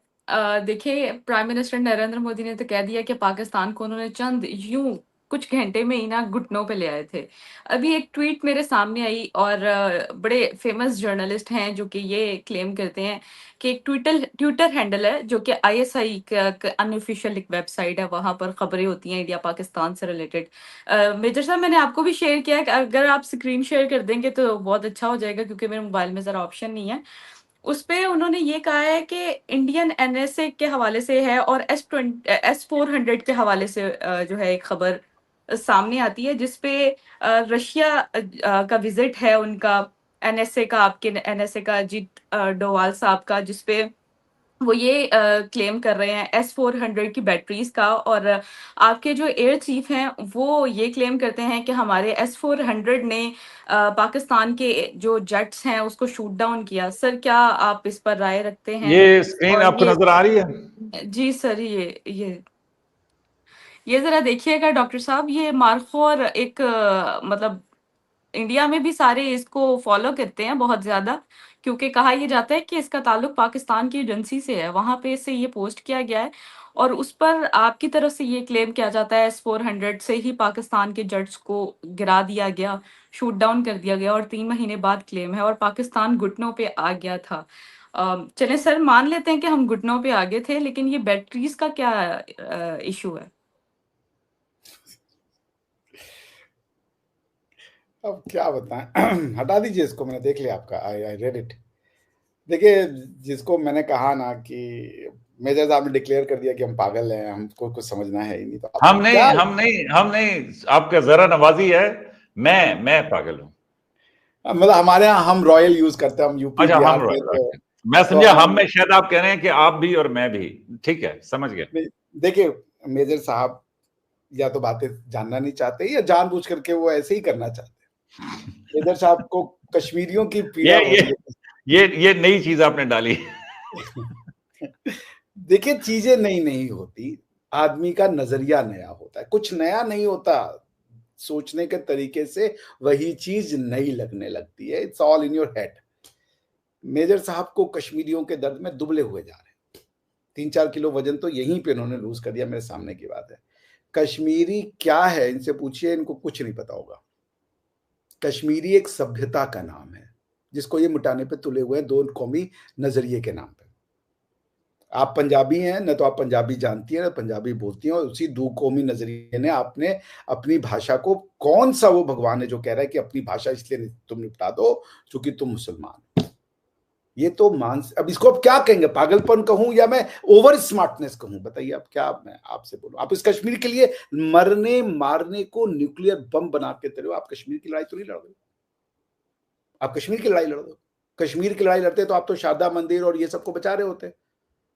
देखिए, प्राइम मिनिस्टर नरेंद्र मोदी ने तो कह दिया कि पाकिस्तान को उन्होंने चंद यूं कुछ घंटे में ही ना घुटनों पे ले आए थे। अभी एक ट्वीट मेरे सामने आई और बड़े फेमस जर्नलिस्ट हैं जो कि ये क्लेम करते हैं कि एक ट्विटर ट्विटर हैंडल है जो कि आईएसआई का अनऑफिशियल एक वेबसाइट है, वहां पर खबरें होती हैं इंडिया पाकिस्तान से रिलेटेड। मेजर साहब, मैंने आपको भी शेयर किया है कि अगर आप स्क्रीन शेयर कर देंगे तो बहुत अच्छा हो जाएगा, क्योंकि मेरे मोबाइल में जरा ऑप्शन नहीं है। उसपे उन्होंने ये कहा है कि इंडियन एनएसए के हवाले से है और S-400 के हवाले से जो है एक खबर सामने आती है, जिसपे रशिया का विजिट है उनका, एनएसए का, आपके एनएसए का अजीत डोवाल साहब का, जिसपे वो ये क्लेम कर रहे हैं S-400 की बैटरीज का। और आपके जो एयर चीफ हैं वो ये क्लेम करते हैं कि हमारे S-400 ने पाकिस्तान के जो जेट्स हैं उसको शूट डाउन किया। सर, क्या आप इस पर राय रखते हैं? ये स्क्रीन और आपको ये, नजर आ रही है? जी सर, ये जरा देखिएगा डॉक्टर साहब, ये मार्खोर एक मतलब इंडिया में भी सारे इसको फॉलो करते हैं बहुत ज्यादा, क्योंकि कहा यह जाता है कि इसका ताल्लुक पाकिस्तान की एजेंसी से है, वहां पे से ये पोस्ट किया गया है। और उस पर आपकी तरफ से ये क्लेम किया जाता है S-400 से ही पाकिस्तान के जट्स को गिरा दिया गया, शूट डाउन कर दिया गया, और 3 महीने बाद क्लेम है और पाकिस्तान घुटनों पे आ गया था। चले सर, मान लेते हैं कि हम घुटनों पे आ गए थे, लेकिन ये बैटरीज का क्या इशू है? अब क्या बताएं। हटा दीजिए इसको, मैंने देख लिया आपका, आई रेड इट। देखिए, जिसको मैंने कहा ना कि मेजर साहब ने डिक्लेयर कर दिया कि हम पागल हैं, हमको कुछ समझना है ही नहीं, तो अब क्या? हम नहीं, आपका जरा नवाजी है। मैं पागल हूँ। मतलब हमारे यहाँ हम रॉयल यूज करते हैं, हम यूपी अच्छा, हम बिहार से, रॉयल, मैं तो समझा हम हम, में शायद आप कह रहे हैं कि आप भी और मैं भी। ठीक है, समझ गए। देखिए मेजर साहब या तो बातें जानना नहीं चाहते या जानबूझ करके वो ऐसे ही करना चाहते हैं। मेजर साहब को कश्मीरियों की पीड़ा ये हो ये रही है। ये नई चीज आपने डाली। देखिए, चीजें नई नहीं होती, आदमी का नजरिया नया होता है, कुछ नया नहीं होता। सोचने के तरीके से वही चीज नई लगने लगती है। It's all in your head. Major साहब को कश्मीरियों के दर्द में दुबले हुए जा रहे हैं। 3-4 किलो वजन तो यहीं पे इन्होंने लूज कर दिया, मेरे सामने की बात है। कश्मीरी क्या है, इनसे पूछिए, इनको कुछ नहीं पता होगा। कश्मीरी एक सभ्यता का नाम है, जिसको ये मिटाने पे तुले हुए हैं, दो कौमी नजरिए के नाम पे। आप पंजाबी हैं, न तो आप पंजाबी जानती हैं, न पंजाबी बोलती हैं, और उसी दो कौमी नजरिए ने आपने अपनी भाषा को, कौन सा वो भगवान है जो कह रहा है कि अपनी भाषा इसलिए तुम निपटा दो क्योंकि तुम मुसलमान? ये तो अब इसको अब क्या कहेंगे, पागलपन कहूं या मैं ओवर स्मार्टनेस कहूं? बताइए अब क्या मैं आपसे बोलूं। आप इस कश्मीर के लिए मरने मारने को न्यूक्लियर बम बना के तेरे हो। आप कश्मीर की लड़ाई तो नहीं लड़ रहे, आप कश्मीर की लड़ाई लड़ रहे हो। कश्मीर की लड़ाई लड़ते तो आप तो शारदा मंदिर और ये सबको बचा रहे होते।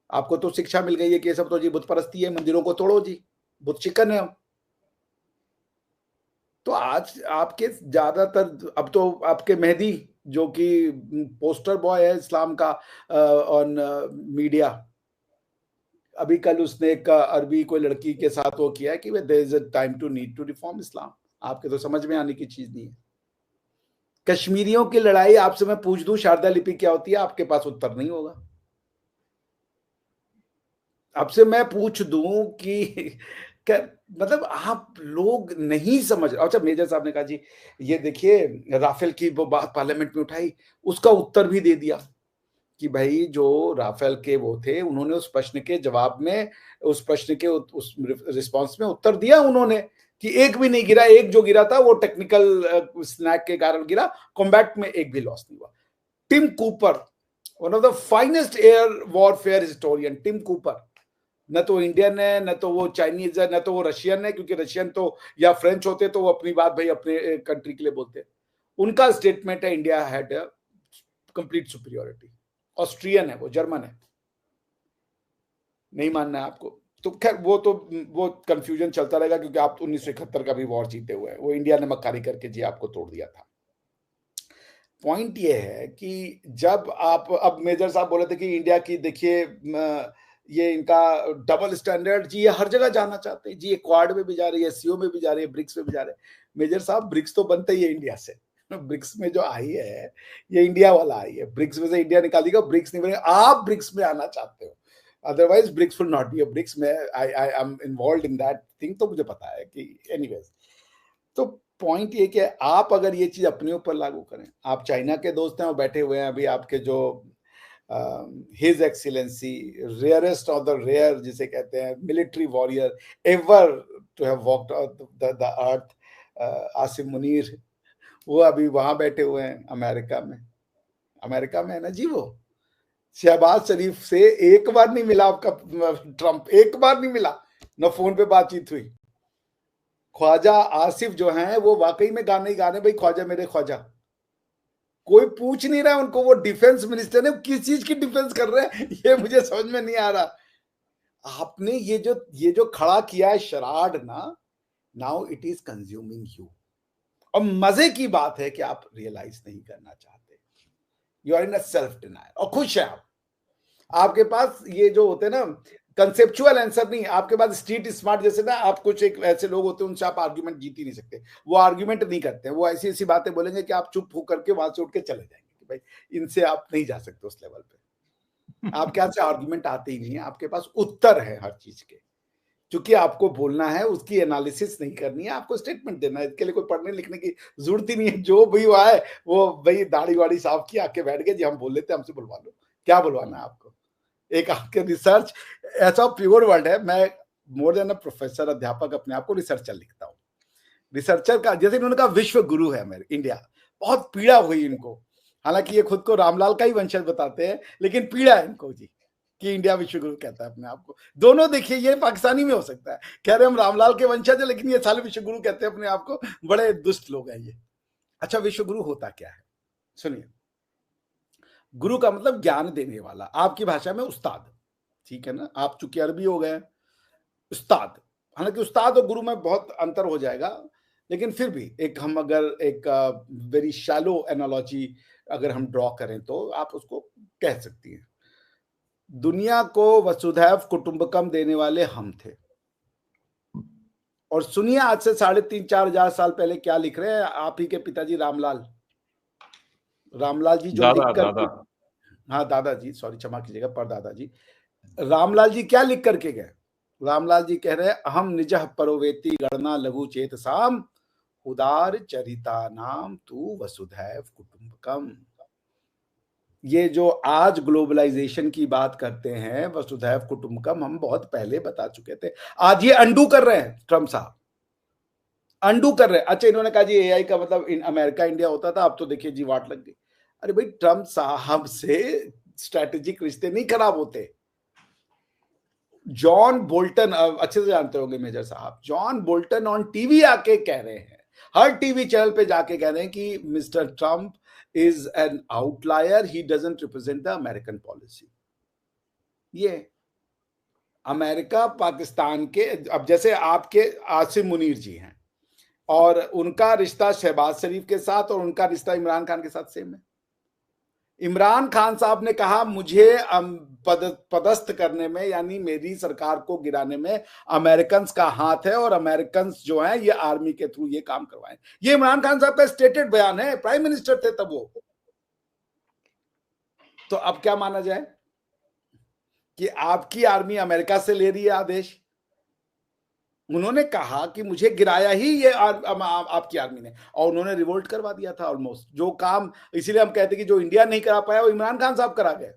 आपको तो शिक्षा मिल गई है कि ये सब तो जी बुत परस्ती है, मंदिरों को तोड़ो जी, बुत चिकन है हम। तो आज आपके ज्यादातर, अब तो आपके मेहदी जो कि पोस्टर बॉय है इस्लाम का ऑन मीडिया, अभी कल उसने एक अरबी कोई लड़की के साथ वो किया है कि there is a time to need to reform Islam. आपके तो समझ में आने की चीज नहीं है। कश्मीरियों की लड़ाई आपसे मैं पूछ दूं शारदा लिपि क्या होती है, आपके पास उत्तर नहीं होगा। आपसे मैं पूछ दूं कि मतलब आप लोग नहीं समझ। अच्छा, मेजर साहब ने कहा जी ये देखिए राफेल की वो बात पार्लियामेंट में उठाई, उसका उत्तर भी दे दिया कि भाई जो राफेल के वो थे, उन्होंने उस प्रश्न के जवाब में, उस प्रश्न के उस रिस्पांस में उत्तर दिया उन्होंने कि एक भी नहीं गिरा, एक जो गिरा था वो टेक्निकल स्नैक के कारण गिरा, कॉम्बैट में एक भी लॉस नहीं हुआ। Tim Cooper, one of the finest air warfare historian, Tim Cooper, न तो इंडियन है, न तो वो चाइनीज है, न तो वो रशियन है, क्योंकि रशियन तो या फ्रेंच होते तो वो अपनी बात भाई अपने कंट्री के लिए बोलते। उनका स्टेटमेंट है India had complete superiority. Austrian है वो, जर्मन है। नहीं मानना है आपको तो खैर वो कंफ्यूजन चलता रहेगा, क्योंकि आप 1971 का भी वॉर जीते हुए हैं। वो इंडिया ने मक्कारी करके जी आपको तोड़ दिया था। पॉइंट ये है कि जब आप, अब मेजर साहब बोले थे कि इंडिया की देखिए ये इनका डबल स्टैंडर्ड जी, ये हर जगह जाना चाहते हैं जी, ये क्वाड में भी जा रही है, सीओ में भी जा रही है, ब्रिक्स में भी जा रहे हैं। मेजर साहब, ब्रिक्स तो बनता ही है इंडिया से। ब्रिक्स में जो आई है ये इंडिया वाला आई है, ब्रिक्स में से इंडिया निकाल देगा, ब्रिक्स नहीं बनेगा। आप ब्रिक्स में आना चाहते हो, otherwise BRICS will not be a BRICS. मैं I am involve in that thing, तो मुझे पता है कि एनीवेज। तो पॉइंट ये कि आप अगर ये चीज अपने ऊपर लागू करें, आप चाइना के दोस्त हैं और बैठे हुए हैं अभी आपके जो his excellency rarest of the rare जिसे कहते हैं military warrior ever to have walked the earth, Asim Munir, वो अभी वहां बैठे हुए हैं अमेरिका में। अमेरिका में है ना जी वो। शहबाज शरीफ से एक बार नहीं मिला आपका ट्रंप, एक बार नहीं मिला, न फोन पे बातचीत हुई। ख्वाजा आसिफ जो हैं वो वाकई में गाने ही गाने, भाई ख्वाजा मेरे ख्वाजा, कोई पूछ नहीं रहा उनको। वो डिफेंस मिनिस्टर ने किस चीज की डिफेंस कर रहे हैं ये मुझे समझ में नहीं आ रहा। आपने ये जो खड़ा किया है शराड ना, now it is consuming you. और मजे की बात है कि आप रियलाइज नहीं करना चाहते, you are in a self denial, और खुश है आप। आपके पास ये जो होते हैं ना कंसेप्चुअल आंसर नहीं, आपके पास स्ट्रीट स्मार्ट जैसे ना, आप कुछ एक ऐसे लोग होते हैं उनसे आप आर्ग्यूमेंट जीत ही नहीं सकते। वो आर्ग्यूमेंट नहीं करते हैं, वो ऐसी ऐसी बातें बोलेंगे कि आप चुप होकर के वहां से उठ के चले जाएंगे कि भाई इनसे आप नहीं जा सकते उस लेवल पे। आपके यहाँ से आर्ग्यूमेंट आते ही नहीं है, आपके पास उत्तर है हर चीज के। क्योंकि आपको बोलना है, उसकी एनालिसिस नहीं करनी है, आपको स्टेटमेंट देना है। इसके लिए कोई पढ़ने लिखने की जरूरत ही नहीं है। जो भी हुआ है वो भाई दाढ़ी वाड़ी साफ की, आके बैठ गए जी हम बोल लेते हैं, हमसे बुलवा लो, क्या बुलवाना है आपको। एक आपके रिसर्च ऐसा प्योर वर्ड है। मैं मोर देन अ प्रोफेसर, अध्यापक, अपने आप को रिसर्चर लिखता हूँ। रिसर्चर का जैसे इन्होंने कहा विश्व गुरु है मेरे इंडिया, बहुत पीड़ा हुई इनको। हालांकि ये खुद को रामलाल का ही वंशज बताते हैं, लेकिन पीड़ा है इनको जी कि इंडिया विश्व गुरु कहता है अपने आप को। दोनों देखिए, ये पाकिस्तानी में हो सकता है, कह रहे हम रामलाल के वंशज है, लेकिन ये साले विश्व गुरु कहते हैं अपने आप को। बड़े दुष्ट लोग हैं ये। अच्छा, विश्व गुरु होता क्या है सुनिए। गुरु का मतलब ज्ञान देने वाला, आपकी भाषा में उस्ताद, ठीक है ना। आप चूंकि अरबी हो गए, उस्ताद। हालांकि उस्ताद और गुरु में बहुत अंतर हो जाएगा, लेकिन फिर भी एक हम अगर एक वेरी शैलो एनालॉजी अगर हम ड्रॉ करें तो आप उसको कह सकती हैं। दुनिया को वसुधैव कुटुंबकम देने वाले हम थे। और सुनिए आज से 3,500-4,000 साल पहले क्या लिख रहे हैं आप ही के पिताजी रामलाल। रामलाल जी जो लिख कर, हाँ दादाजी, सॉरी क्षमा कीजिएगा, परदादा जी। रामलाल जी क्या लिख करके गए? रामलाल जी कह रहे हैं अहम निजः परोवेति गणना लघु चेत साम उदार चरिता नाम तू वसुधैव कुटुंबकम। ये जो आज ग्लोबलाइजेशन की बात करते हैं वसुधैव कुटुंबकम, हम बहुत पहले बता चुके थे। आज ये अंडू कर रहे हैं ट्रम्प साहब, अंडू कर रहे हैं। अच्छा, इन्होंने कहा जी एआई का मतलब इन अमेरिका इंडिया होता था, अब तो देखिए जी वाट लग गई। अरे भाई, ट्रम्प साहब से स्ट्रेटेजिक रिश्ते नहीं खराब होते। जॉन बोल्टन, अच्छे से जानते होंगे मेजर साहब, जॉन बोल्टन ऑन टीवी आके कह रहे हैं, हर टीवी चैनल पे जाके कह रहे हैं कि mister Trump is an outlier, he doesn't represent the American policy. ये अमेरिका पाकिस्तान के, अब जैसे आपके आसिम मुनीर जी हैं और उनका रिश्ता शहबाज शरीफ के साथ और उनका रिश्ता इमरान खान के साथ सेम है। इमरान खान साहब ने कहा मुझे पदस्थ करने में, यानी मेरी सरकार को गिराने में अमेरिकन का हाथ है और अमेरिकन जो हैं ये आर्मी के थ्रू ये काम करवाएं। ये इमरान खान साहब का स्टेटेड बयान है, प्राइम मिनिस्टर थे तब वो। तो अब क्या माना जाए कि आपकी आर्मी अमेरिका से ले रही है आदेश? उन्होंने कहा कि मुझे गिराया ही ये आपकी आर्मी ने, और उन्होंने रिवोल्ट करवा दिया था ऑलमोस्ट। जो काम, इसीलिए हम कहते हैं कि जो इंडिया नहीं करा पाया वो इमरान खान साहब करा गए।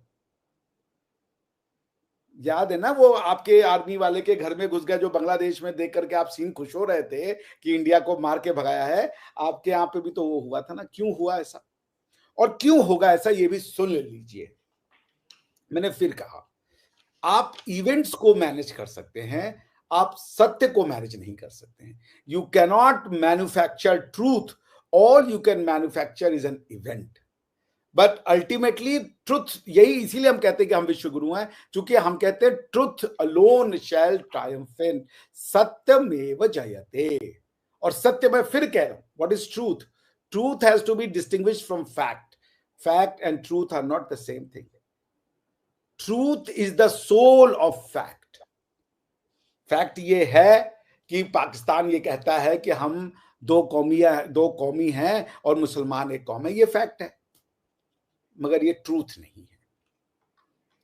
याद है ना वो आपके आर्मी वाले के घर में घुस गए, जो बांग्लादेश में देख करके आप सीन खुश हो रहे थे कि इंडिया को मार के भगाया है। आपके यहाँ पे भी तो वो हुआ था ना। क्यों हुआ ऐसा और क्यों होगा ऐसा, ये भी सुन लीजिए। मैंने फिर कहा, आप इवेंट्स को मैनेज कर सकते हैं, आप सत्य को मैनेज नहीं कर सकते हैं। You cannot manufacture truth, all you can manufacture is an event. But ultimately truth, यही इसीलिए हम कहते हैं कि हम विश्व गुरु हैं, क्योंकि हम कहते हैं ट्रुथ अलोन शैल ट्रायम्फेंट, सत्यमेव जयते। और सत्य, मैं फिर कह रहा हूं, what is truth? Truth has to be distinguished from fact. Fact and truth are not the same thing. Truth is the soul of fact. Fact ये है कि पाकिस्तान ये कहता है कि हम दो कौमी हैं और मुसलमान एक कौम है, ये फैक्ट है, मगर ये ट्रूथ नहीं है।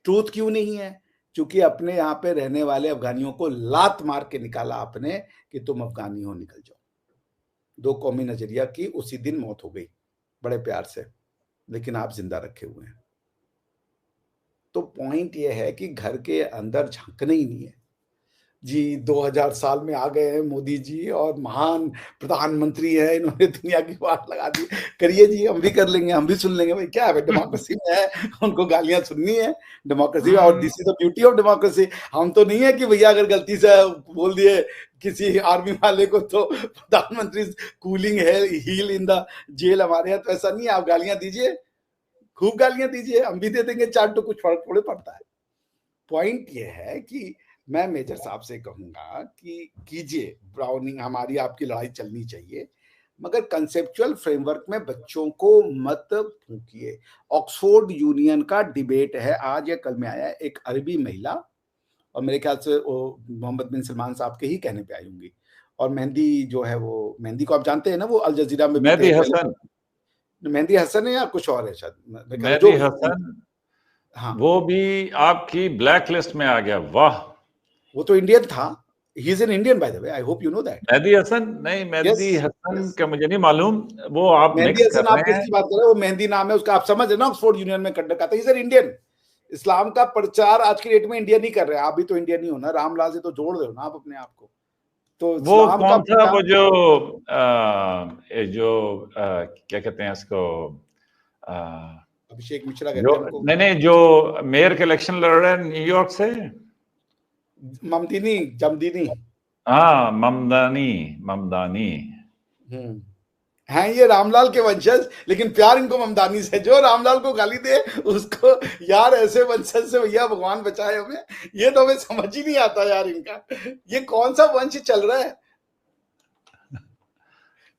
ट्रूथ क्यों नहीं है? क्योंकि अपने यहाँ पे रहने वाले अफगानियों को लात मार के निकाला आपने कि तुम अफगानी हो, निकल जाओ। दो कौमी नजरिया की उसी दिन मौत हो गई, बड़े प्यार से, लेकिन आप जिंदा रखे हुए हैं। तो पॉइंट ये है कि घर के अंदर झांकना ही नहीं है जी। 2000 साल में आ गए हैं मोदी जी और महान प्रधानमंत्री है, इन्होंने दुनिया की बात लगा दी। करिए जी, हम भी कर लेंगे, हम भी सुन लेंगे। भाई क्या है, डेमोक्रेसी में है, उनको गालियां सुननी है डेमोक्रेसी में। और this is the beauty of democracy. हम तो नहीं है कि भैया अगर गलती से बोल दिए किसी आर्मी वाले को तो प्रधानमंत्री कूलिंग है हील इन द जेल। हमारे यहाँ तो ऐसा नहीं है। आप गालियां दीजिए, खूब गालियां दीजिए, हम भी दे देंगे चार, तो कुछ फर्क थोड़े पड़ता है। पॉइंट ये है कि मैं मेजर साहब से कहूंगा कि कीजिए ब्राउनिंग, हमारी आपकी लड़ाई चलनी चाहिए, मगर कंसेप्चुअल फ्रेमवर्क में बच्चों को मत फूंकिए। ऑक्सफोर्ड यूनियन का डिबेट है, आज या कल में आया, एक अरबी महिला, और मेरे ख्याल से वो मोहम्मद बिन सलमान साहब के ही कहने पे आई होंगी, और मेहंदी जो है, वो मेहंदी को आप जानते हैं ना, वो अल जजीरा में भी मेहदी हसन, मेहंदी हसन है या कुछ और है शायद, मेहदी हसन, हाँ, वो भी आपकी ब्लैक लिस्ट में आ गया। वाह, वो तो इंडियन था। He is an Indian by the way, I hope you know that. Mehdi Hasan नहीं, मेहदी हसन का मुझे नहीं मालूम, वो आप मेहंदी मिक्स कर हसन आप रहे हैं। किसकी बात कर रहे हो? वो मेहंदी नाम है उसका, आप समझ रहे ना, ऑक्सफोर्ड यूनियन में कंडक्ट आता है। He is an Indian. Islam का प्रचार आज की डेट में इंडियन ही कर रहे हैं। आप भी तो इंडियन ही हो ना, रामलाल से तो जोड़ दो ना आप अपने आप को। तो वो इस्लाम का कौन था, प्रचार, वो क्या कहते हैं इसको, अभिषेक मिश्रा जो कहते हैं उनको, नहीं, जो मेयर के इलेक्शन लड़ रहे हैं न्यूयॉर्क से, ममदीनी, जमदीनी, हाँ, ममदानी। हैं ये रामलाल के वंशज, लेकिन प्यार इनको ममदानी से। जो रामलाल को गाली दे उसको, यार ऐसे वंशज से भैया भगवान बचाए हमें। ये तो हमें समझ ही नहीं आता यार, इनका ये कौन सा वंश चल रहा है।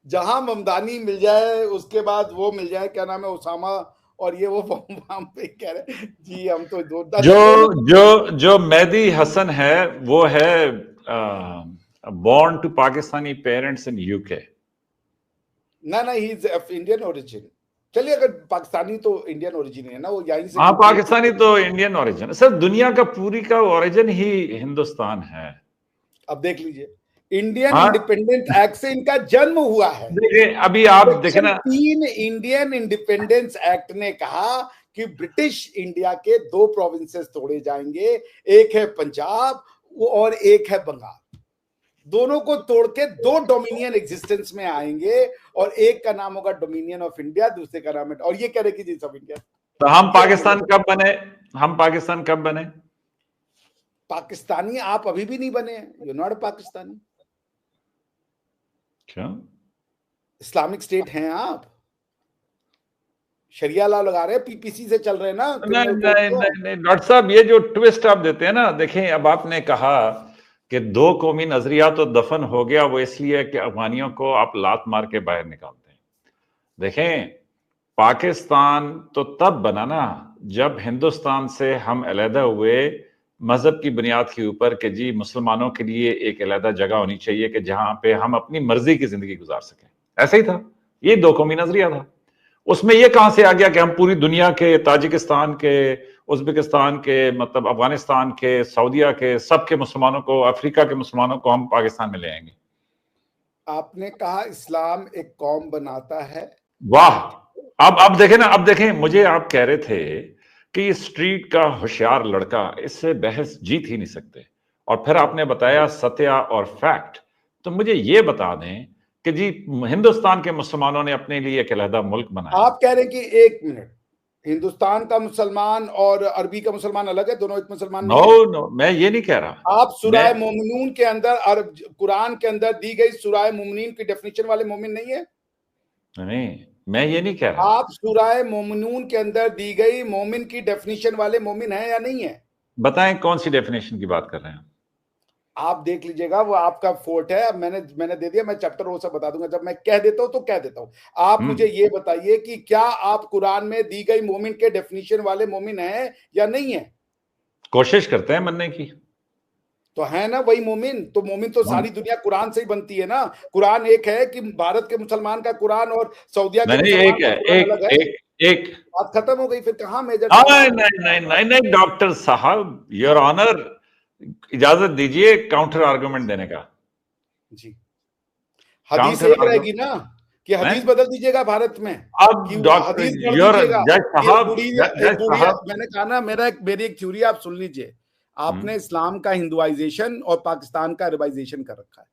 जहां ममदानी मिल जाए उसके बाद वो मिल जाए, क्या नाम है, उसामा, और ये वो वहां पे कह रहे जी हम तो जो मेहदी हसन है, वो है born to Pakistani parents in UK. ना ही इज इंडियन ओरिजिन। चलिए, अगर पाकिस्तानी तो इंडियन ओरिजिन है ना, वो यहीं से। हाँ, पाकिस्तानी तो इंडियन ओरिजिन सर, दुनिया का पूरी का ओरिजिन ही हिंदुस्तान है। अब देख लीजिए, इंडियन इंडिपेंडेंस एक्ट से इनका जन्म हुआ है। देखिए, अभी आप देखें ना, 3 इंडियन इंडिपेंडेंस एक्ट ने कहा कि ब्रिटिश इंडिया के 2 प्रोविंसेस तोड़े जाएंगे, एक है पंजाब और एक है बंगाल। दोनों को तोड़ के 2 डोमिनियन एग्जिस्टेंस में आएंगे, और एक का नाम होगा डोमिनियन ऑफ इंडिया, दूसरे का नाम है, और ये कह रहे कि जी सब इंडिया। तो हम पाकिस्तान कब बने? हम पाकिस्तान कब बने? पाकिस्तानी आप अभी भी नहीं बने हैं, यू नॉट पाकिस्तानी। क्यों? इस्लामिक स्टेट हैं आप, शरिया लॉ लगा रहे हैं, पीपीसी से चल रहे हैं ना। नहीं डॉक्टर साहब, ये जो ट्विस्ट आप देते हैं ना, देखें, अब आपने कहा कि 2 कौमी नजरिया तो दफन हो गया, वो इसलिए कि अफगानियों को आप लात मार के बाहर निकालते हैं। देखें, पाकिस्तान तो तब बना ना जब हिंदुस्तान से हम अलहदा हुए मजहब की बुनियाद के ऊपर कि जी मुसलमानों के लिए एक अलहदा जगह होनी चाहिए कि जहां पे हम अपनी मर्जी की जिंदगी गुजार सकें। ऐसा ही था, ये 2 कौमी नजरिया था। उसमें ये कहां से आ गया कि हम पूरी दुनिया के, ताजिकिस्तान के, उज्बेकिस्तान के, मतलब अफगानिस्तान के, सऊदीया के, सबके मुसलमानों को, अफ्रीका के मुसलमानों को हम पाकिस्तान में ले आएंगे? आपने कहा इस्लाम एक कौम बनाता है। वाह, अब देखें ना, अब देखें, मुझे आप कह रहे थे कि स्ट्रीट का होशियार लड़का, इससे बहस जीत ही नहीं सकते, और फिर आपने बताया सत्य और फैक्ट। तो मुझे ये बता दें कि जी हिंदुस्तान के मुसलमानों ने अपने लिए एक अलहदा मुल्क बनाया। आप कह रहे हैं कि 1 मिनट, हिंदुस्तान का मुसलमान और अरबी का मुसलमान अलग है, दोनों एक मुसलमान नहीं है। नो, मैं ये नहीं कह रहा। आप सूरह मोमिनून के अंदर और कुरान के अंदर दी गई सूरह मोमिनीन की डेफिनेशन वाले मोमिन नहीं है? नहीं, मैं ये नहीं कह रहा। आप सूरह मोमिनून के अंदर दी गई मोमिन की डेफिनेशन वाले मोमिन है या नहीं है? बताएं कौन सी डेफिनेशन की बात कर रहे हैं? आप देख लीजिएगा, वो आपका फोर्ट है। अब मैंने दे दिया, मैं चैप्टर वो सब बता दूंगा, जब मैं कह देता हूं तो कह देता हूं। आप मुझे ये बताइए कि क्या आप कुरान में दी गई मोमिन के डेफिनेशन वाले मोमिन हैं या नहीं है? कोशिश करते हैं बनने की। तो है ना वही मोमिन। तो मोमिन तो सारी दुनिया कुरान से ही बनती है ना। कुरान एक है कि भारत के मुसलमान का कुरान और सऊदिया के मुसलमान का कुरान अलग है? एक बात खत्म हो गई, फिर कहाँ मेजर नहीं नहीं नहीं नहीं डॉक्टर साहब, योर ऑनर, इजाजत दीजिए काउंटर आर्गुमेंट देने का। जी, हदीस काउंटर एक रहेगी ना कि हदीस बदल दीजिएगा भारत में, अब कि डॉक्टर हदीस पढ़ योर दीजिएगा जज कि साहब, एक बूढ़ी मैंने कहा ना, मेरी एक थ्योरी आप सुन लीजिए। आपने इस्लाम का हिंदुआइजेशन और पाकिस्तान का अरबाइजेशन कर रखा है।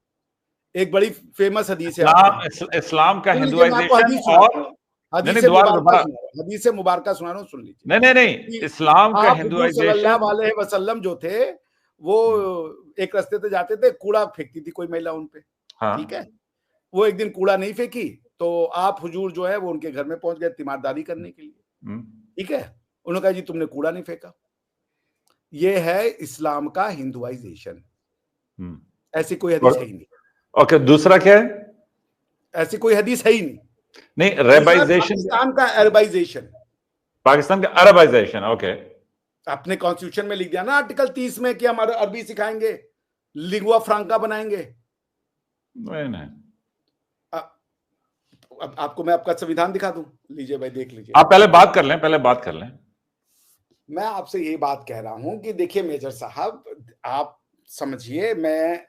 एक बड़ी फेमस हदीस है इस्लाम का सुन लीजिए, मैं आपको हिंदुआइजेशन और हदीस से मुबारका सुना रहा हूँ, सुन लीजिए। नहीं नहीं, इस्लाम का आप हुजूर हिंदुआइजेशन, सल्लल्लाहु अलैहि वसल्लम जो थे, वो एक रास्ते पे जाते थे, कूड़ा फेंकती थी कोई महिला उन पे, ठीक है। वो एक दिन कूड़ा नहीं फेंकी, तो आप हुजूर जो है वो उनके घर में पहुंच गए तीमारदारी करने के लिए, ठीक है। उन्होंने कहा जी तुमने कूड़ा नहीं फेंका। ये है इस्लाम का हिंदुआइजेशन। ऐसी कोई हदीस है ही नहीं। ओके, दूसरा क्या है? ऐसी कोई हदीस है ही नहीं। नहीं, रेबाइजेशन, पाकिस्तान का अरबाइजेशन, पाकिस्तान का अरबाइजेशन। ओके, अपने कॉन्स्टिट्यूशन में लिख दिया ना आर्टिकल 30 में कि हम अरबी सिखाएंगे, लिंगुआ फ्रांका बनाएंगे। नहीं, अब आपको मैं आपका संविधान दिखा दूं, लीजिए भाई देख लीजिए। आप पहले बात कर लें। मैं आपसे यही बात कह रहा हूं कि देखिए मेजर साहब, आप समझिए, मैं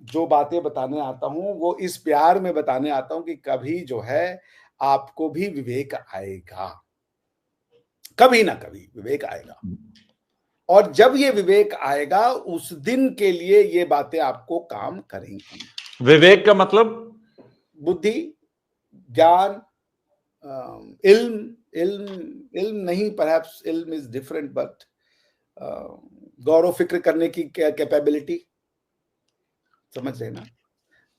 जो बातें बताने आता हूं वो इस प्यार में बताने आता हूं कि कभी जो है आपको भी विवेक आएगा, कभी ना कभी विवेक आएगा। और जब ये विवेक आएगा उस दिन के लिए ये बातें आपको काम करेंगी। विवेक का मतलब बुद्धि, ज्ञान, इल्म नहीं, परहैप्स इल्म इज डिफरेंट, बट गौर फिक्र करने की कैपेबिलिटी, समझ रहे ना।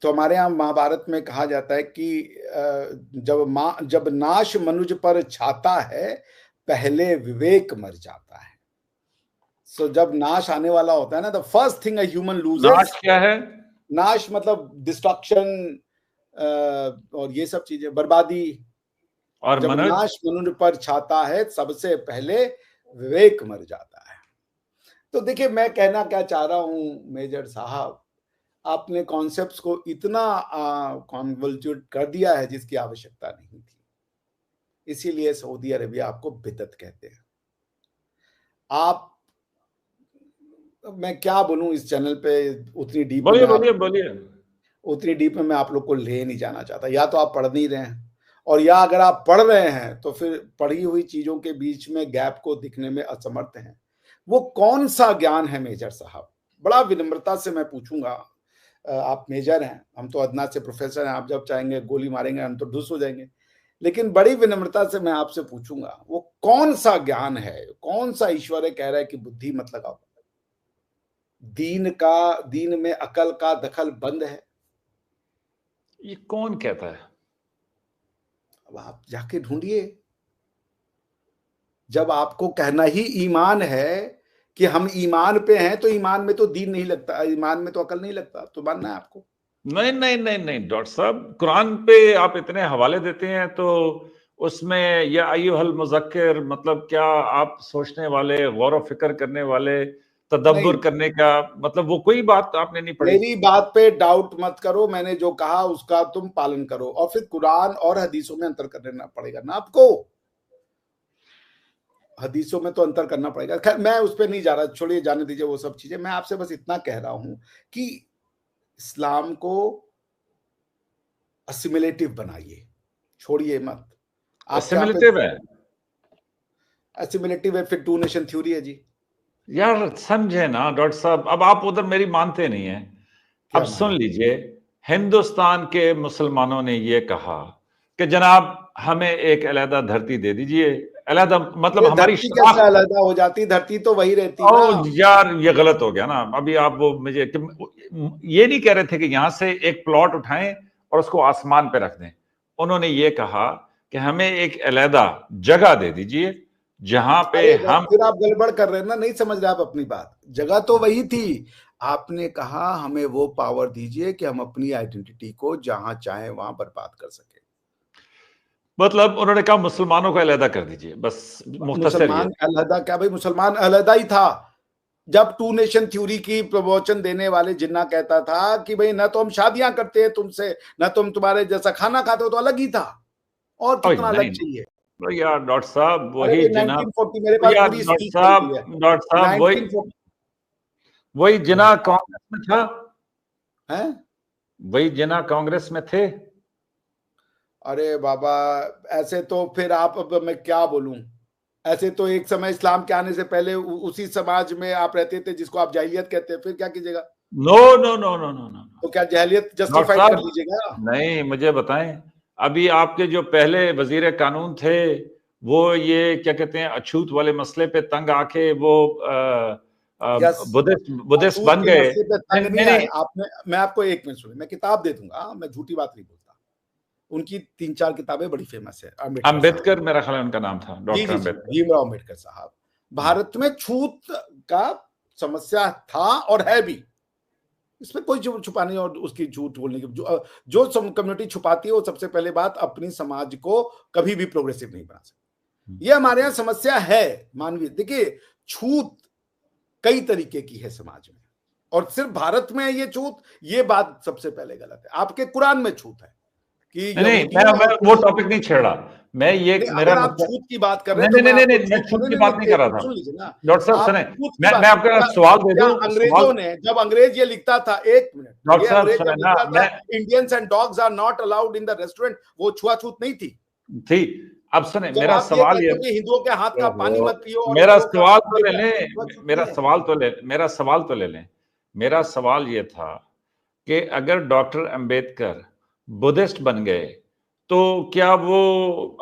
तो हमारे यहाँ महाभारत में कहा जाता है कि जब नाश मनुज पर छाता है, पहले विवेक मर जाता है। सो जब नाश आने वाला होता है ना, the first thing a human loses, नाश क्या है? नाश मतलब डिस्ट्रक्शन और ये सब चीजें, बर्बादी। और जब नाश मनुष्य पर छाता है, सबसे पहले विवेक मर जाता है। तो देखिए मैं कहना क्या चाह रहा हूं मेजर साहब, आपने कॉन्सेप्ट्स को इतना कॉन्वोल्यूट कर दिया है जिसकी आवश्यकता नहीं थी। इसीलिए सऊदी अरेबिया आपको बिदअत कहते हैं। आप, मैं क्या बोलूं इस चैनल पे, उतनी डीप बोलिए। उतनी डीप में मैं आप लोग को ले नहीं जाना चाहता। या तो आप पढ़ नहीं रहे हैं, और या अगर आप पढ़ रहे हैं तो फिर पढ़ी हुई चीजों के बीच में गैप को दिखने में असमर्थ हैं। वो कौन सा ज्ञान है मेजर साहब? बड़ा विनम्रता से मैं पूछूंगा, आप मेजर हैं, हम तो अदना से प्रोफेसर हैं, आप जब चाहेंगे गोली मारेंगे हम तो ढुस हो जाएंगे। लेकिन बड़ी विनम्रता से मैं आपसे पूछूंगा, वो कौन सा ज्ञान है, कौन सा ईश्वर है कह रहा है कि बुद्धि मत लगाओ, दीन में अकल का दखल बंद है? ये कौन कहता है? अब आप जाके ढूंढिए। जब आपको कहना ही ईमान है कि हम ईमान पे हैं, तो ईमान में तो दीन नहीं लगता, ईमान में तो अकल नहीं लगता, तो मानना है आपको? नहीं डॉक्टर साहब, कुरान पे आप इतने हवाले देते हैं, तो उसमें या अय्युहल मुज़क्किर मतलब क्या आप सोचने वाले, गौर व फिक्र करने वाले, तदब्बुर करने का मतलब वो कोई बात आपने नहीं पढ़ी? मेरी बात पे डाउट मत करो, मैंने जो कहा उसका तुम पालन करो, और फिर कुरान और हदीसों में अंतर करना पड़ेगा ना आपको। हदीसों में तो अंतर करना पड़ेगा। खैर मैं उस पर नहीं जा रहा, छोड़िए, जाने दीजिए वो सब चीजें। मैं आपसे बस इतना कह रहा हूं कि इस्लाम को असिमिलेटिव बनाइए, छोड़िए मत। असिमिलेटिव है? असिमिलेटिव है, फिर टू नेशन थ्योरी है जी। यार समझे ना डॉक्टर साहब, अब आप उधर मेरी मानते नहीं है। अब सुन लीजिए, हिंदुस्तान के मुसलमानों ने ये कहा कि जनाब हमें एक अलग धरती दे दीजिए। अलग मतलब हमारी कैसे अलग हो जाती? धरती तो वही रहती है ना। यार ये गलत हो गया ना। अभी आप वो मुझे ये नहीं कह रहे थे कि यहां से एक प्लॉट उठाएं और उसको आसमान पे रख दें। उन्होंने ये कहा कि हमें एक अलहदा जगह दे दीजिए जहां पे हम। फिर आप गड़बड़ कर रहे हैं ना, नहीं समझ रहे आप अपनी बात। जगह तो वही थी, आपने कहा हमें वो पावर दीजिए कि हम अपनी आइडेंटिटी को जहां चाहे वहां बर्बाद कर सके। मतलब उन्होंने कहा मुसलमानों को अलहदा कर दीजिए, बस मुख्तसर। मुसलमान अलहदा क्या भाई, मुसलमान अलहदा ही था। जब टू नेशन थ्योरी की प्रवचन देने वाले जिन्ना कहता था कि भाई ना तो हम शादियां करते हैं तुमसे, ना तुम तुम्हारे जैसा खाना खाते हो, तो अलग ही था। और कितना अलग चाहिए? तो यार डॉक्टर साहब अरे वही जिना, 1940 मेरे पास यार पूरी डॉक्टर स्पीच साहब, पड़ी है। डॉक्टर साहब वही 1940 वही जिना कांग्रेस में था, हैं? वही जिना कांग्रेस में थे। अरे बाबा, ऐसे तो फिर आप, अब मैं क्या बोलूं, ऐसे तो एक समय इस्लाम के आने से पहले उसी समाज में आप रहते थे जिसको आप जाहिलियत कहते हैं, फिर क्या कीजिएगा? No no no no no no, तो क्या जाहिलियत डॉक्टर जस्टिफाइड कर साहब लीजिएगा? नहीं, मुझे बताएं, अभी आपके जो पहले वजीर कानून थे वो ये क्या कहते हैं अछूत वाले मसले पे तंग आके वो यस, बुद्धिस्ट अछूत बन के गए। मसले पे नहीं तंग नहीं नहीं आए नहीं, आपने। मैं आपको एक मिनट सुनिए, मैं किताब दे दूंगा, मैं झूठी बात नहीं बोलता। उनकी 3-4 किताबें बड़ी फेमस है, अम्बेडकर साहब। अम्बेडकर मेरा ख्याल है उनका नाम था, जी डॉक्टर जी जी, अम्बेडकर। भीमराव अम्बेडकर साहब। भारत में छूत का समस्या था और है भी, इसमें कोई छुपाने और उसकी झूठ बोलने की जो कम्युनिटी छुपाती है वो सबसे पहले बात अपनी समाज को कभी भी प्रोग्रेसिव नहीं बना सकती। ये हमारे यहाँ समस्या है मानवीय। देखिए, छूत कई तरीके की है समाज में, और सिर्फ भारत में ये छूत, ये बात सबसे पहले गलत है। आपके कुरान में छूत है कि नहीं नहीं, यहूदियों मैं और वो टॉपिक नहीं छेड़ा, मैं ये मेरा अगर आप मतलब, छूत की बात कर रहे हैं नहीं तो नहीं मैं नहीं नहीं आपको नहीं, मैं छूत, छूट की नहीं बात नहीं, नहीं कर एक रहा मिनट था। सुन लीजिए ना। डॉक्टर साहब आप सुने, छूत की मैं बात, आपका सवाल दे क्या दूं, सवाल। अंग्रेजों ने, जब अंग्रेज ये लिखता था, एक मिनट, डॉक्टर ये साहब अंग्रेज सुने जब ना, लिखता था मैं Indians and dogs are not allowed in the restaurant, वो छुआछूत नहीं थी। थी, अब सुने जब मेरा आप ये सवाल ये, कहते हो कि हिंदुओं के हाथ का पानी मत पियो और मेरा हिंदुओं का सवाल तो ले बेटा, लें, छुआछूत नहीं है। मेरा सवाल ये था कि अगर डॉक्टर अंबेडकर बुद्धिस्ट बन गए तो क्या वो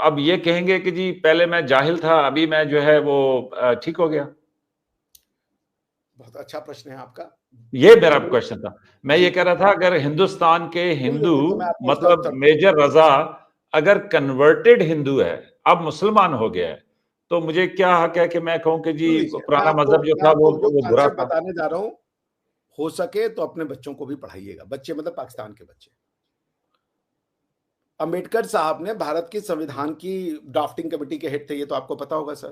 अब ये कहेंगे कि जी पहले मैं जाहिल था, अभी मैं जो है वो ठीक हो गया? बहुत अच्छा प्रश्न है आपका। ये मेरा जरूर क्वेश्चन था। मैं जी, ये कह रहा था अगर हिंदुस्तान के हिंदू, बिल्कुल, तो मैं आपको उसका मतलब उत्तर दूंगा। मेजर रजा अगर कन्वर्टेड हिंदू है, अब मुसलमान हो गया है, तो मुझे क्या हक है कि मैं कहूं कि जी सुन लीजिए, पुराना मजहब जो मैं था आपको जो वो बुरा कॉन्सेप्ट था? बताने जा रहा हूं, हो सके तो अपने बच्चों को भी पढ़ाइएगा। बच्चे मतलब पाकिस्तान के बच्चे। अंबेडकर साहब ने भारत की संविधान की ड्राफ्टिंग कमेटी के हेड थे, ये तो आपको पता होगा सर।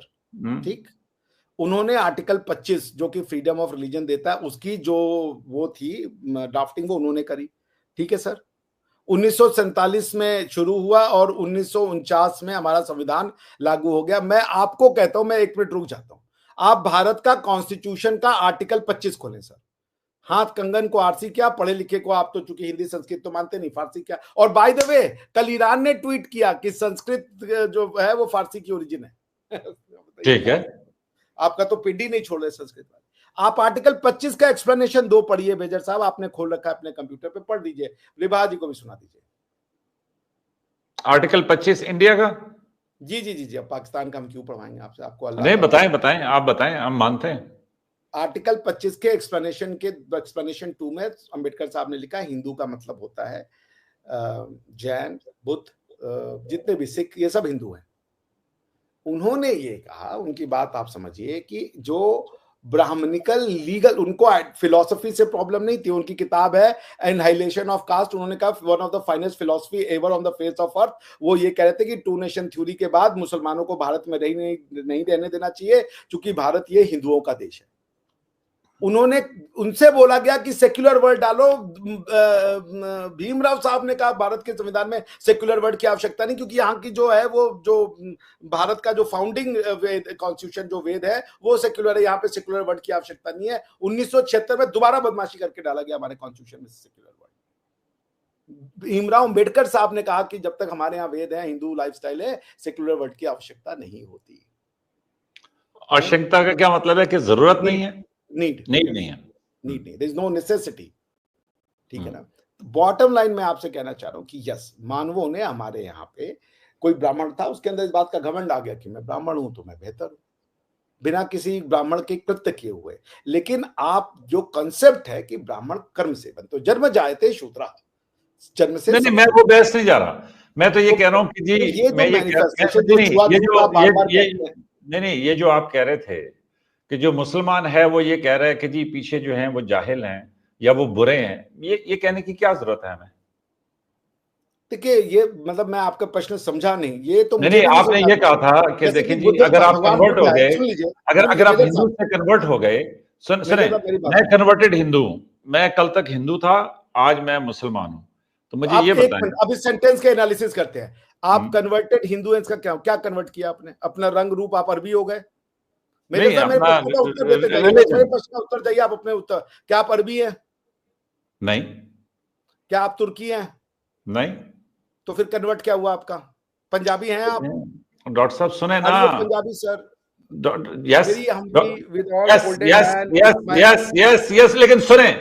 ठीक, उन्होंने आर्टिकल 25 जो कि फ्रीडम ऑफ रिलीजन देता है, उसकी जो वो थी ड्राफ्टिंग, वो उन्होंने करी। ठीक है सर। 1947 में शुरू हुआ और 1949 में हमारा संविधान लागू हो गया। मैं आपको कहता हूं, मैं एक मिनट रुक जाता हूं, आप भारत का कॉन्स्टिट्यूशन का आर्टिकल 25 खोलें सर। हाथ कंगन को आरसी क्या, पढ़े लिखे को आप तो चूंकि हिंदी संस्कृत तो मानते नहीं, फारसी क्या। और बाय द वे, कल ईरान ने ट्वीट किया कि संस्कृत जो है वो फारसी की ओरिजिन है। ठीक है। आपका तो पिंडी नहीं छोड़ रहे संस्कृत वाले। आप आर्टिकल 25 का एक्सप्लेनेशन दो पढ़िए बेजर साहब, आपने खोल रखा है अपने कंप्यूटर पे, पढ़ दीजिए, रिभा जी को भी सुना दीजिए। आर्टिकल 25 इंडिया का? जी जी जी जी, अब पाकिस्तान का हम क्यों पढ़वाएंगे आपसे, आपको अल्लाह नहीं, का बताएं, आप बताएं, हम मानते हैं। आर्टिकल 25 के एक्सप्लेनेशन 2 में अंबेडकर साहब ने लिखा, हिंदू का मतलब होता है जैन, बुद्ध, जितने भी सिख, ये सब हिंदू हैं। उन्होंने ये कहा, उनकी बात आप समझिए, कि जो ब्राह्मणिकल लीगल, उनको फिलोसफी से प्रॉब्लम नहीं थी। उनकी किताब है एनहाइलेशन ऑफ कास्ट, उन्होंने कहा one of the finest philosophy ever on the face of earth. वो ये कह रहे थे कि टू नेशन थ्योरी के बाद मुसलमानों को भारत में नहीं रहने देना चाहिए, क्योंकि भारत ये हिंदुओं का देश है। उन्होंने, उनसे बोला गया कि सेक्युलर वर्ड डालो। भीमराव साहब ने कहा भारत के संविधान में सेक्युलर वर्ड की आवश्यकता नहीं, क्योंकि यहाँ की जो है वो जो भारत का जो फाउंडिंग कॉन्स्टिट्यूशन जो वेद है वो सेक्युलर है, यहाँ पे सेक्युलर वर्ड की आवश्यकता नहीं है। 1976 में दोबारा बदमाशी करके डाला गया हमारे कॉन्स्टिट्यूशन में सेक्युलर वर्ड। भीमराव अंबेडकर साहब ने कहा कि जब तक हमारे यहाँ वेद है, हिंदू लाइफस्टाइल है, सेक्युलर वर्ड की आवश्यकता नहीं होती। आवश्यकता का क्या मतलब है कि जरूरत नहीं है? नीड नहीं है, नीड नहीं, देयर इज नो नेसेसिटी। ठीक है ना। बॉटम लाइन में आपसे कहना चाह रहा हूं कि यस, मानवों ने, हमारे यहाँ पे कोई ब्राह्मण था, उसके अंदर इस बात का घमंड आ गया कि मैं ब्राह्मण हूं तो मैं बेहतर हूं, बिना किसी ब्राह्मण के कृत्य किए हुए। लेकिन आप जो कंसेप्ट है कि ब्राह्मण कर्म से बनते, जन्म जायते शूद्रा, जन्म से नहीं, मैं वो बहस नहीं जा रहा। मैं तो ये कह रहा हूं कि जी, ये जो मैनिफेस्टेशन जो नहीं, ये जो आप कह रहे थे कि जो मुसलमान है वो ये कह रहा है कि जी पीछे जो हैं वो जाहिल हैं या वो बुरे हैं, ये कहने की क्या जरूरत है हमें? देखिए, ये मतलब मैं आपका प्रश्न समझा नहीं। ये तो नहीं, आपने ये कहा था कि देखिए जी, अगर आप कन्वर्ट हो गए, अगर आप हिंदू से कन्वर्ट हो गए, सुने, मैं कन्वर्टेड हिंदू हूं, मैं कल तक हिंदू था, आज मैं मुसलमान हूं, तो मुझे ये बताएं। अब इस सेंटेंस के एनालिसिस करते हैं। आप कन्वर्टेड हिंदुएंस का क्या कन्वर्ट किया आपने? अपना रंग रूप आप अरबी हो गए। मेरे प्रश्न का उत्तर देते जाइए, मेरे प्रश्न का उत्तर जाइए आप अपने उत्तर। क्या आप अरबी हैं? नहीं। क्या आप तुर्की हैं? नहीं। तो फिर कन्वर्ट क्या हुआ आपका? पंजाबी हैं आप? डॉक्टर साहब सुने ना। Punjabi sir. Yes yes yes, लेकिन सुने,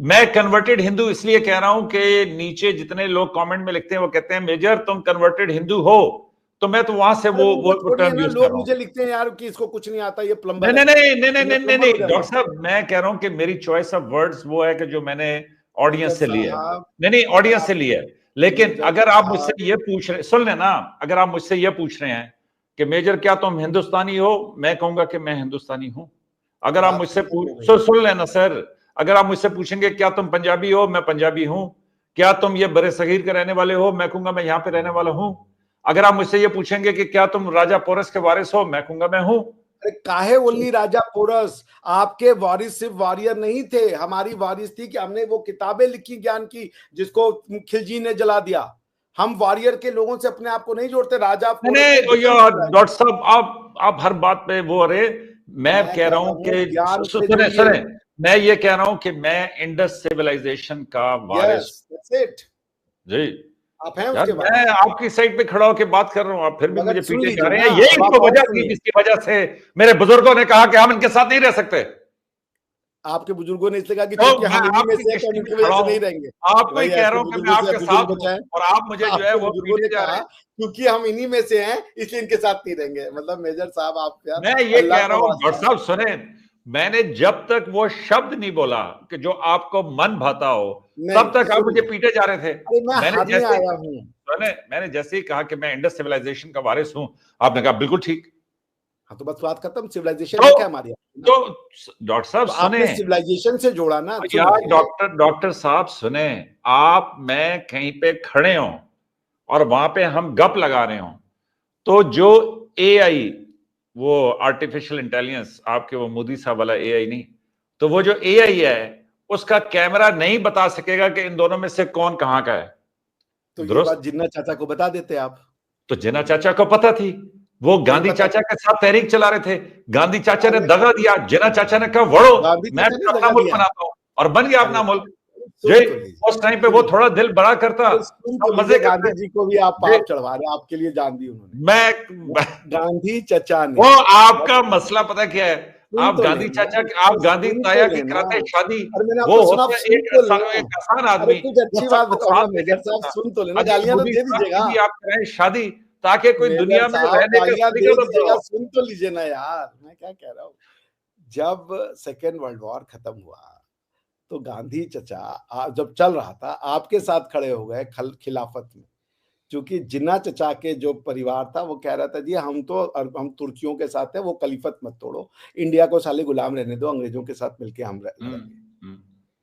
मैं कन्वर्टेड हिंदू इसलिए कह रहा हूं कि नीचे जितने लोग कमेंट में लिखते हैं वो कहते हैं मेजर तुम कन्वर्टेड हिंदू हो, तो मैं तो वहां से वो टर्म यूज कर रहा हूं। मुझे लिखते हैं यार कि इसको कुछ नहीं आता, ये प्लम्बर। नहीं डॉक्टर साहब, मैं कह रहा हूं कि मेरी चॉइस ऑफ वर्ड्स वो है कि जो मैंने ऑडियंस से लिया है। नहीं ऑडियंस से लिया है, लेकिन अगर आप मुझसे ये पूछ रहे, सुन लेना, अगर आप मुझसे ये पूछ रहे हैं कि मेजर क्या तुम हिंदुस्तानी हो, मैं कहूंगा कि मैं हिंदुस्तानी हूं। अगर आप मुझसे सुन लेना सर, अगर आप मुझसे पूछेंगे क्या तुम पंजाबी हो, मैं पंजाबी हूं। क्या तुम ये बरे सगीर के रहने वाले हो, मैं कहूंगा मैं यहाँ पे रहने वाला हूं। अगर आप मुझसे ये पूछेंगे कि क्या तुम राजा पोरस के वारिस हो, मैं कहूंगा मैं हूं। अरे काहे ओनली राजा पोरस? आपके वारिस सिर्फ वॉरियर नहीं थे, हमारी वारिस थी कि हमने वो किताबें लिखी ज्ञान की जिसको खिलजी ने जला दिया। हम वॉरियर के लोगों से अपने आप को नहीं जोड़ते। राजा डॉक्टर साहब आप हर बात पे वो, अरे मैं कह रहा हूं कि सुने, मैं ये कह रहा हूं कि मैं इंडस सिविलाइजेशन का वारिस जी। आप हैं यार मैं आपकी साइड पे खड़ा होकर बात कर रहा हूं, आप फिर भी मुझे पीटे जा रहे हैं। यही तो वजह थी जिसकी वजह से मेरे बुजुर्गों ने कहा कि हम इनके साथ नहीं रह सकते। आपके बुजुर्गों ने इसलिए कहा कि क्योंकि हम इन्हीं में से हैं, इनकी वजह से नहीं रहेंगे। आपको ही कह रहा हूं कि मैं आपके साथ हूं और आप मुझे जो है वो बुजुर्गों ने कहा क्योंकि हम इन्हीं में से हैं इसलिए इनके साथ नहीं रहेंगे। मतलब मेजर साहब आप यार, मैं ये कह रहा हूं डॉक्टर साहब सुने, मैंने जब तक वो शब्द नहीं बोला कि जो आपको मन भाता हो तब तक आप मुझे पीटे जा रहे थे। मैंने जैसे ही कहा कि मैं इंडस सिविलाइजेशन का वारिस हूं, आपने कहा बिल्कुल ठीक। हाँ तो बस बात खत्म। सिविलाइजेशन है क्या हमारी? तो डॉक्टर साहब सुने, सिविलाइजेशन से जोड़ा ना यार। डॉक्टर साहब सुने, आप मैं कहीं पे खड़े हो और वहां पे हम गप लगा रहे हो, तो जो एआई, वो आर्टिफिशियल इंटेलिजेंस, आपके वो मोदी साहब वाला एआई नहीं, तो वो जो एआई है उसका कैमरा नहीं बता सकेगा कि इन दोनों में से कौन कहां का है। तो ये बात जिन्ना चाचा को बता देते आप। तो जिन्ना चाचा को पता थी, वो गांधी चाचा के साथ तहरीक चला रहे थे। गांधी चाचा ने दगा दिया, जिन्ना चाचा ने कहा वड़ो मैं अपना मुल्क बनाता हूं, और बन गया अपना मुल्क। उस टाइम पे वो थोड़ा दिल बड़ा करता, मजे गांधी जी को भी आप पाप चढ़वा रहे, आपके लिए जान दी उन्होंने। मैं गांधी चाचा ने, वो आपका मसला पता क्या है, आप गांधी चाचा, आप गांधी ताया की कराते शादी, वो होता है एक आसान आदमी। अच्छी बात बताओ मेजर साहब, सुन तो लेना, गालियां तो दे दीजिएगा। आप करें शादी ताकि कोई दुनिया में रहने का, सुन तो लीजिए ना यार, मैं क्या कह रहा हूँ। जब सेकेंड वर्ल्ड वॉर खत्म हुआ तो गांधी चचा जब चल रहा था आपके साथ खड़े हो गए खिलाफत में, क्योंकि जिन्ना चचा के जो परिवार था वो कह रहा था जी हम तुर्कियों के साथ है, वो खलीफत मत तोड़ो, इंडिया को साले गुलाम रहने दो, अंग्रेजों के साथ मिलके हम लड़ेंगे।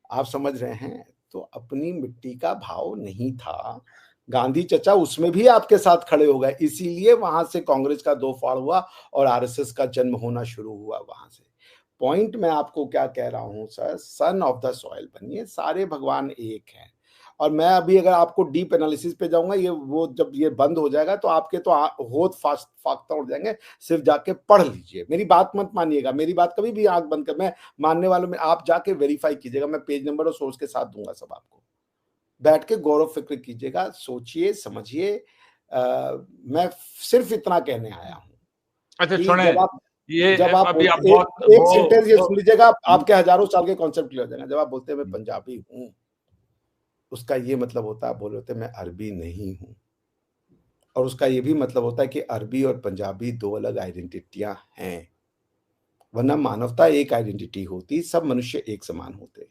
आप समझ रहे हैं? तो अपनी मिट्टी का भाव नहीं था। गांधी चचा उसमें भी आपके साथ खड़े हो गए, इसीलिए वहां से कांग्रेस का दो फाड़ हुआ और आरएसएस का जन्म होना शुरू हुआ वहां से। पॉइंट मैं आपको क्या कह रहा हूं sir, son of the soil बनिए, सारे भगवान एक हैं। और मैं अभी अगर आपको डीप एनालिसिस पे जाऊंगा, ये वो जब ये बंद हो जाएगा तो आपके तो होत फाख्ता उड़ जाएंगे। सिर्फ जाके पढ़ लीजिए, मेरी बात मत मानिएगा, मेरी बात कभी भी आंख बंद कर, मैं मानने वालों में आप जाके वेरीफाई कीजिएगा, मैं पेज नंबर और सोर्स के साथ दूंगा सब आपको। बैठ के गौरव फिक्र कीजिएगा, सोचिए समझिए। मैं सिर्फ इतना कहने आया हूं। अच्छा सुने, जब आप एक सेंटेंस ये सुन लीजिएगा, आपके हजारों साल के कॉन्सेप्ट क्लियर हो जाएगा। जब आप बोलते हैं मैं पंजाबी हूं, उसका ये मतलब होता है, आप बोल रहे थे मैं अरबी नहीं हूं, और उसका ये भी मतलब होता है कि अरबी और पंजाबी दो अलग आइडेंटिटियां हैं, वरना मानवता एक आइडेंटिटी होती, सब मनुष्य एक समान होते,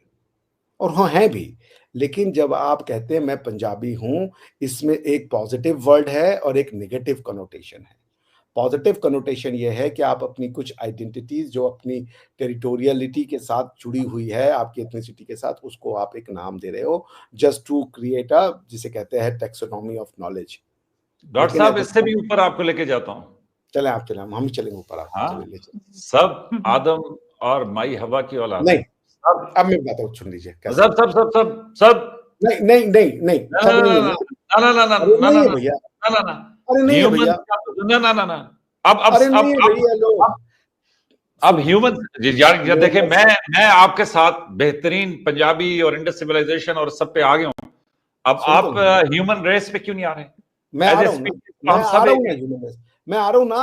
और हाँ हैं भी। लेकिन जब आप कहते हैं मैं पंजाबी हूं, इसमें एक पॉजिटिव वर्ड है और एक नेगेटिव कनोटेशन है। पॉजिटिव कनोटेशन ये है कि आप अपनी कुछ आइडेंटिटीज जो अपनी टेरिटोरियलिटी के साथ जुड़ी हुई है, आपकी एथनिसिटी के साथ, उसको आप एक नाम दे रहे हो जस्ट टू क्रिएट जिसे कहते हैं टैक्सोनॉमी ऑफ नॉलेज। डॉक्टर साहब इससे भी ऊपर आपको लेके जाता हूं। चले आप चले, हम ही चलेंगे ऊपर। हाँ? सब आदम और माई हवा की औलाद नहीं, अब मैं बताऊं, सुन लीजिए। सब नहीं, ना ना ना अरे ना नहीं ना है ना भैया, ना ना ना अरे नहीं है ह्यूमन भैया, ना ना ना ना अरे नहीं है भैया, लो अब सुनो, ह्यूमन यार देखे, लोगों से मैं आपके साथ बेहतरीन पंजाबी और इंडस सिविलाइजेशन और सब पे आ गया हूं। अब सुन तो आप लो, ह्यूमन रेस पे क्यों नहीं आ रहे? मैं आ एज ए रहा हूँ ना, स्पीशीज तो मैं हम आ सब रहा एक हूँ ना हैं। ह्यूमन राइट्स, मैं आ रहा हूँ ना।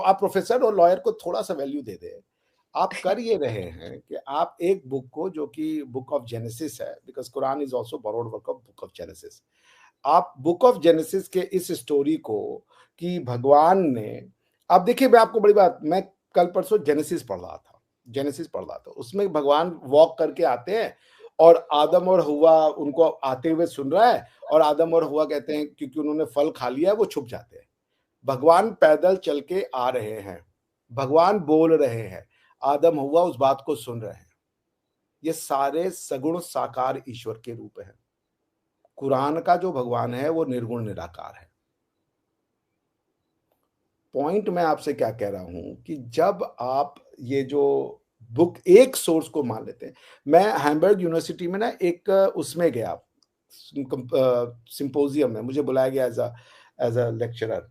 आप प्रोफेसर और लॉयर को थोड़ा सा वैल्यू दे दे। आप कर ये रहे हैं कि आप एक बुक को, जो कि बुक ऑफ जेनेसिस है, because Quran is also borrowed work of book of genesis, आप बुक ऑफ जेनेसिस के इस स्टोरी को, कि भगवान ने, आप देखिए, मैं आपको बड़ी बात, मैं कल परसों जेनेसिस पढ़ रहा था, जेनेसिस पढ़ रहा था, उसमें भगवान वॉक करके आते हैं और आदम और हुआ उनको आते हुए सुन रहा है, और आदम और हुआ कहते हैं क्योंकि उन्होंने फल खा लिया है वो छुप जाते हैं। भगवान पैदल चल के आ रहे हैं, भगवान बोल रहे हैं, आदम हुआ उस बात को सुन रहे हैं। ये सारे सगुण साकार ईश्वर के रूप हैं। कुरान का जो भगवान है वो निर्गुण निराकार है। पॉइंट मैं आपसे क्या कह रहा हूं कि जब आप ये जो बुक एक सोर्स को मान लेते हैं, मैं हैम्बर्ग यूनिवर्सिटी में ना एक उसमें गया, सिंपोजियम में मुझे बुलाया गया एज अ लेक्चरर।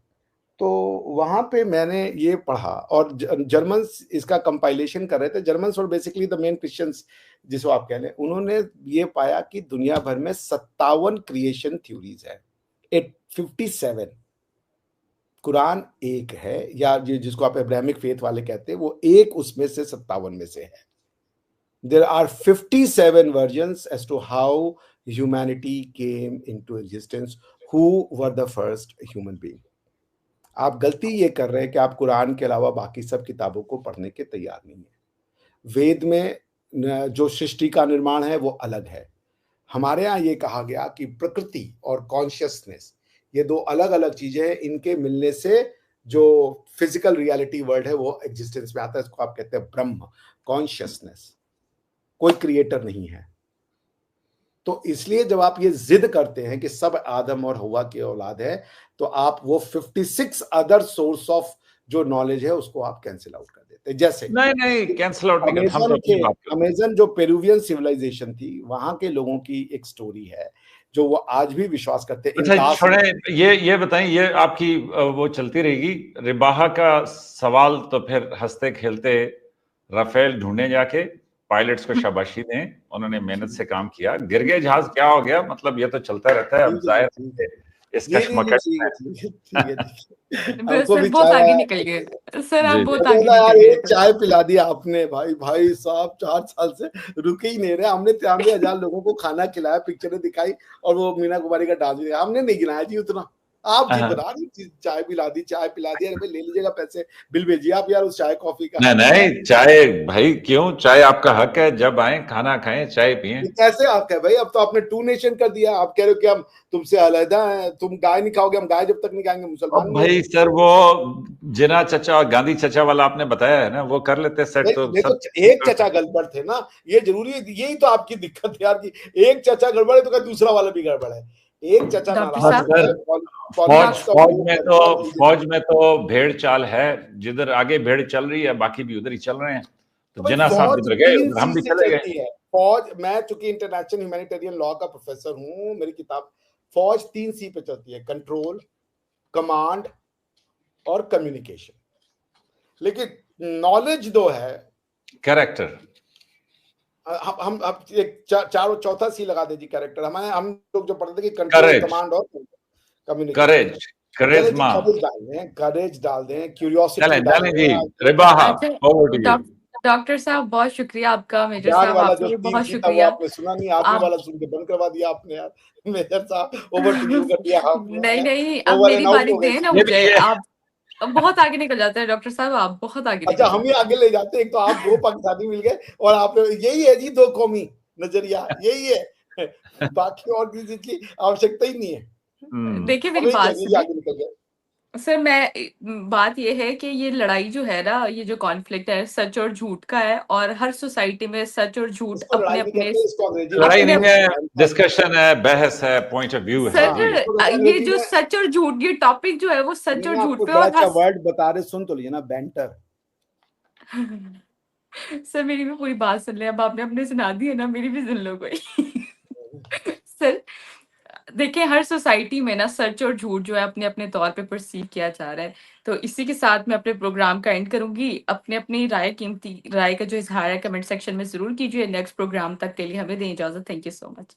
तो वहां पे मैंने ये पढ़ा, और जर्मन इसका कंपाइलेशन कर रहे थे, जर्मन्स और बेसिकली द मेन क्रिश्चियंस जिसको आप कह लें, उन्होंने ये पाया कि दुनिया भर में 57 क्रिएशन थ्योरीज है, 57। कुरान एक है, या जिसको आप अब्राहमिक फेथ वाले कहते हैं, वो एक उसमें से 57 में से है। There are 57 versions as to how humanity came into existence, who were the first human being. आप गलती ये कर रहे हैं कि आप कुरान के अलावा बाकी सब किताबों को पढ़ने के तैयार नहीं है। वेद में जो सृष्टि का निर्माण है वो अलग है। हमारे यहाँ ये कहा गया कि प्रकृति और कॉन्शियसनेस, ये दो अलग अलग चीजें हैं, इनके मिलने से जो फिजिकल रियलिटी वर्ल्ड है वो एग्जिस्टेंस में आता है। इसको आप कहते हैं ब्रह्म, कॉन्शियसनेस। कोई क्रिएटर नहीं है। तो इसलिए जब आप ये जिद करते हैं कि सब आदम और हवा की औलाद है, तो आप वो 56 अदर सोर्स ऑफ जो नॉलेज है उसको आप कैंसिल आउट कर देते हैं। जैसे नहीं नहीं कैंसिल आउट नहीं करते, हम तो अमेजन अपनी के बात करते हैं। अमेजन जो पेरुवियन सिविलाइजेशन थी, वहां के लोगों की एक स्टोरी है जो वो आज भी विश्वास करते हैं। अच्छा इनकास छोड़े, ये बताएं, ये आपकी वो चलती रहेगी रिबाहा का सवाल, तो फिर हंसते खेलते राफेल ढूंढने जाके पायलट्स को शाबाशी दें, उन्होंने मेहनत से काम किया। गिर गए जहाज, क्या हो गया, मतलब ये तो चलता रहता है। अब ठीक है जी, जाहिर ठीक है इस है जी, जी, कशमकश ठीक में। है, ठीक है, ठीक है, ठीक है। हमको सर भी बहुत चाय आगे आया। निकल गए, सर आप जी जी। बहुत तो आगे बोला यार निकल एक गए। चाय पिला दी आपने, भाई भाई साहब 4 साल से रुके ही नहीं रहे। हमने 93,000 लोगों को खाना खिलाया, पिक्चरें दिखाई, और वो मीना कुमारी का डांस भी दिखाया। हमने नहीं गिनाया जी उतना। आप हाँ। जितना चाय पिला दी, चाय पिला दी। अरे भाई ले लीजिएगा पैसे, बिल भेजिए आप यार उस चाय कॉफी का। नहीं नहीं, चाय भाई क्यों, चाय आपका हक है, जब आए खाना खाएं, चाय पिए। ये कैसे आप कह भाई, अब तो आपने टू नेशन कर दिया। आप कह रहे हो कि हम तुमसे अलहदा हैं, तुम गाय नहीं खाओगे, हम गाय जब तक नहीं खाएंगे अब मुसलमान नहीं भाई होंगे। सर, वो जिना चचा और गांधी चचा वाला आपने बताया है ना, वो कर लेते सेट तो देखो, सब। एक चचा गड़बड़ थे ना, ये जरूरी है। यही तो आपकी दिक्कत है यार, कि एक चचा गड़बड़ है तो क्या दूसरा वाला भी गड़बड़ है। एक चचा डॉक्टर बस नाराज साहब, है, सर, पॉलिटिक्स का फौज उपयोग में तो करता है, चीजें फौज में तो भेड़ चाल है। जिधर आगे भेड़ चल रही है, बाकी भी उधर ही चल रहे हैं। तो तो भाई जिना साहब फौज जिधर गए तीन उधर हम सी भी से चले गए। चलती है। फौज, मैं चूंकि इंटरनेशनल ह्यूमैनिटेरियन लॉ का प्रोफेसर हूं, मेरी किताब, फौज 3 सी पे चलती है: कंट्रोल, कमांड और कम्युनिकेशन। लेकिन नॉलेज दो है। कैरेक्टर, हम अब एक चारों चौथा सी लगा दे जी, कैरेक्टर। हमारे हम लोग जो पढ़ते थे कि कंट्रोल, करेज, कमांड और कम्युनिकेशन। करेज, चले जी, करेजमा। करेज डाल दें, करेज डाल दें, क्यूरियोसिटी चलें डाल चलें जी। दें। रिबाहा, अच्छा ओवर टू यू। डॉक्टर साहब बहुत शुक्रिया आपका, मेजर जान साहब वाला आपका जो भी तीन बहुत सी था वो शुक्रिया। आपने सुना नहीं, आर्मी आप वाला सुन के बंद करवा दिया आपने यार। मेजर साहब ओवर टू यू कर दिया नहीं आपने, नहीं, अब ओवर एंड मेरी आउट बारी हो गई दें ना चीजें। ये भी मुझे। ये आप बहुत आगे निकल जाते हैं डॉक्टर साहब, आप बहुत आगे अच्छा, निकल हम ही जाते हैं। आगे ले जाते हैं। एक तो आप दो पाकिस्तानी मिल गए, और आप, यही है जी दो कौमी नजरिया, यही है। बाकी और किसी चीज की आवश्यकता ही नहीं है। देखिए मेरी हमें बात चाहिए जी सुनिए आगे निकल गए। सर, बात ये है कि ये लड़ाई जो है ना, ये जो कॉन्फ्लिक्ट है सच और झूठ का है, और हर सोसाइटी में सच और झूठ इसको अपने लड़ाई नहीं अपने कहते, इसको अंग्रेजी में लड़ाई अपने नहीं कहते है, हैं। डिस्कशन है, बहस है, पॉइंट ऑफ व्यू है सर, जी। इसको कहते हैं ये अंग्रेजी जो में। सच और झूठ, ये टॉपिक जो है वो सच और मैंने झूठ आपको पे, बड़ा और हर अच्छा वर्ड बता रहे, सुन तो लीजिए ना, बैंटर। सर मेरी भी पूरी बात सुन ले, अब आपने अपने सुना दी है ना, मेरी भी सुन लो कोई। सर देखिए हर सोसाइटी में ना सच और झूठ जो है अपने-अपने तौर पे परसीव किया जा रहा है। तो इसी के साथ मैं अपने प्रोग्राम का एंड करूँगी। अपनी-अपनी कीमती राय का जो इज़हार है कमेंट सेक्शन में ज़रूर कीजिए। नेक्स्ट प्रोग्राम तक के लिए हमें दें इजाज़त। Thank you so much.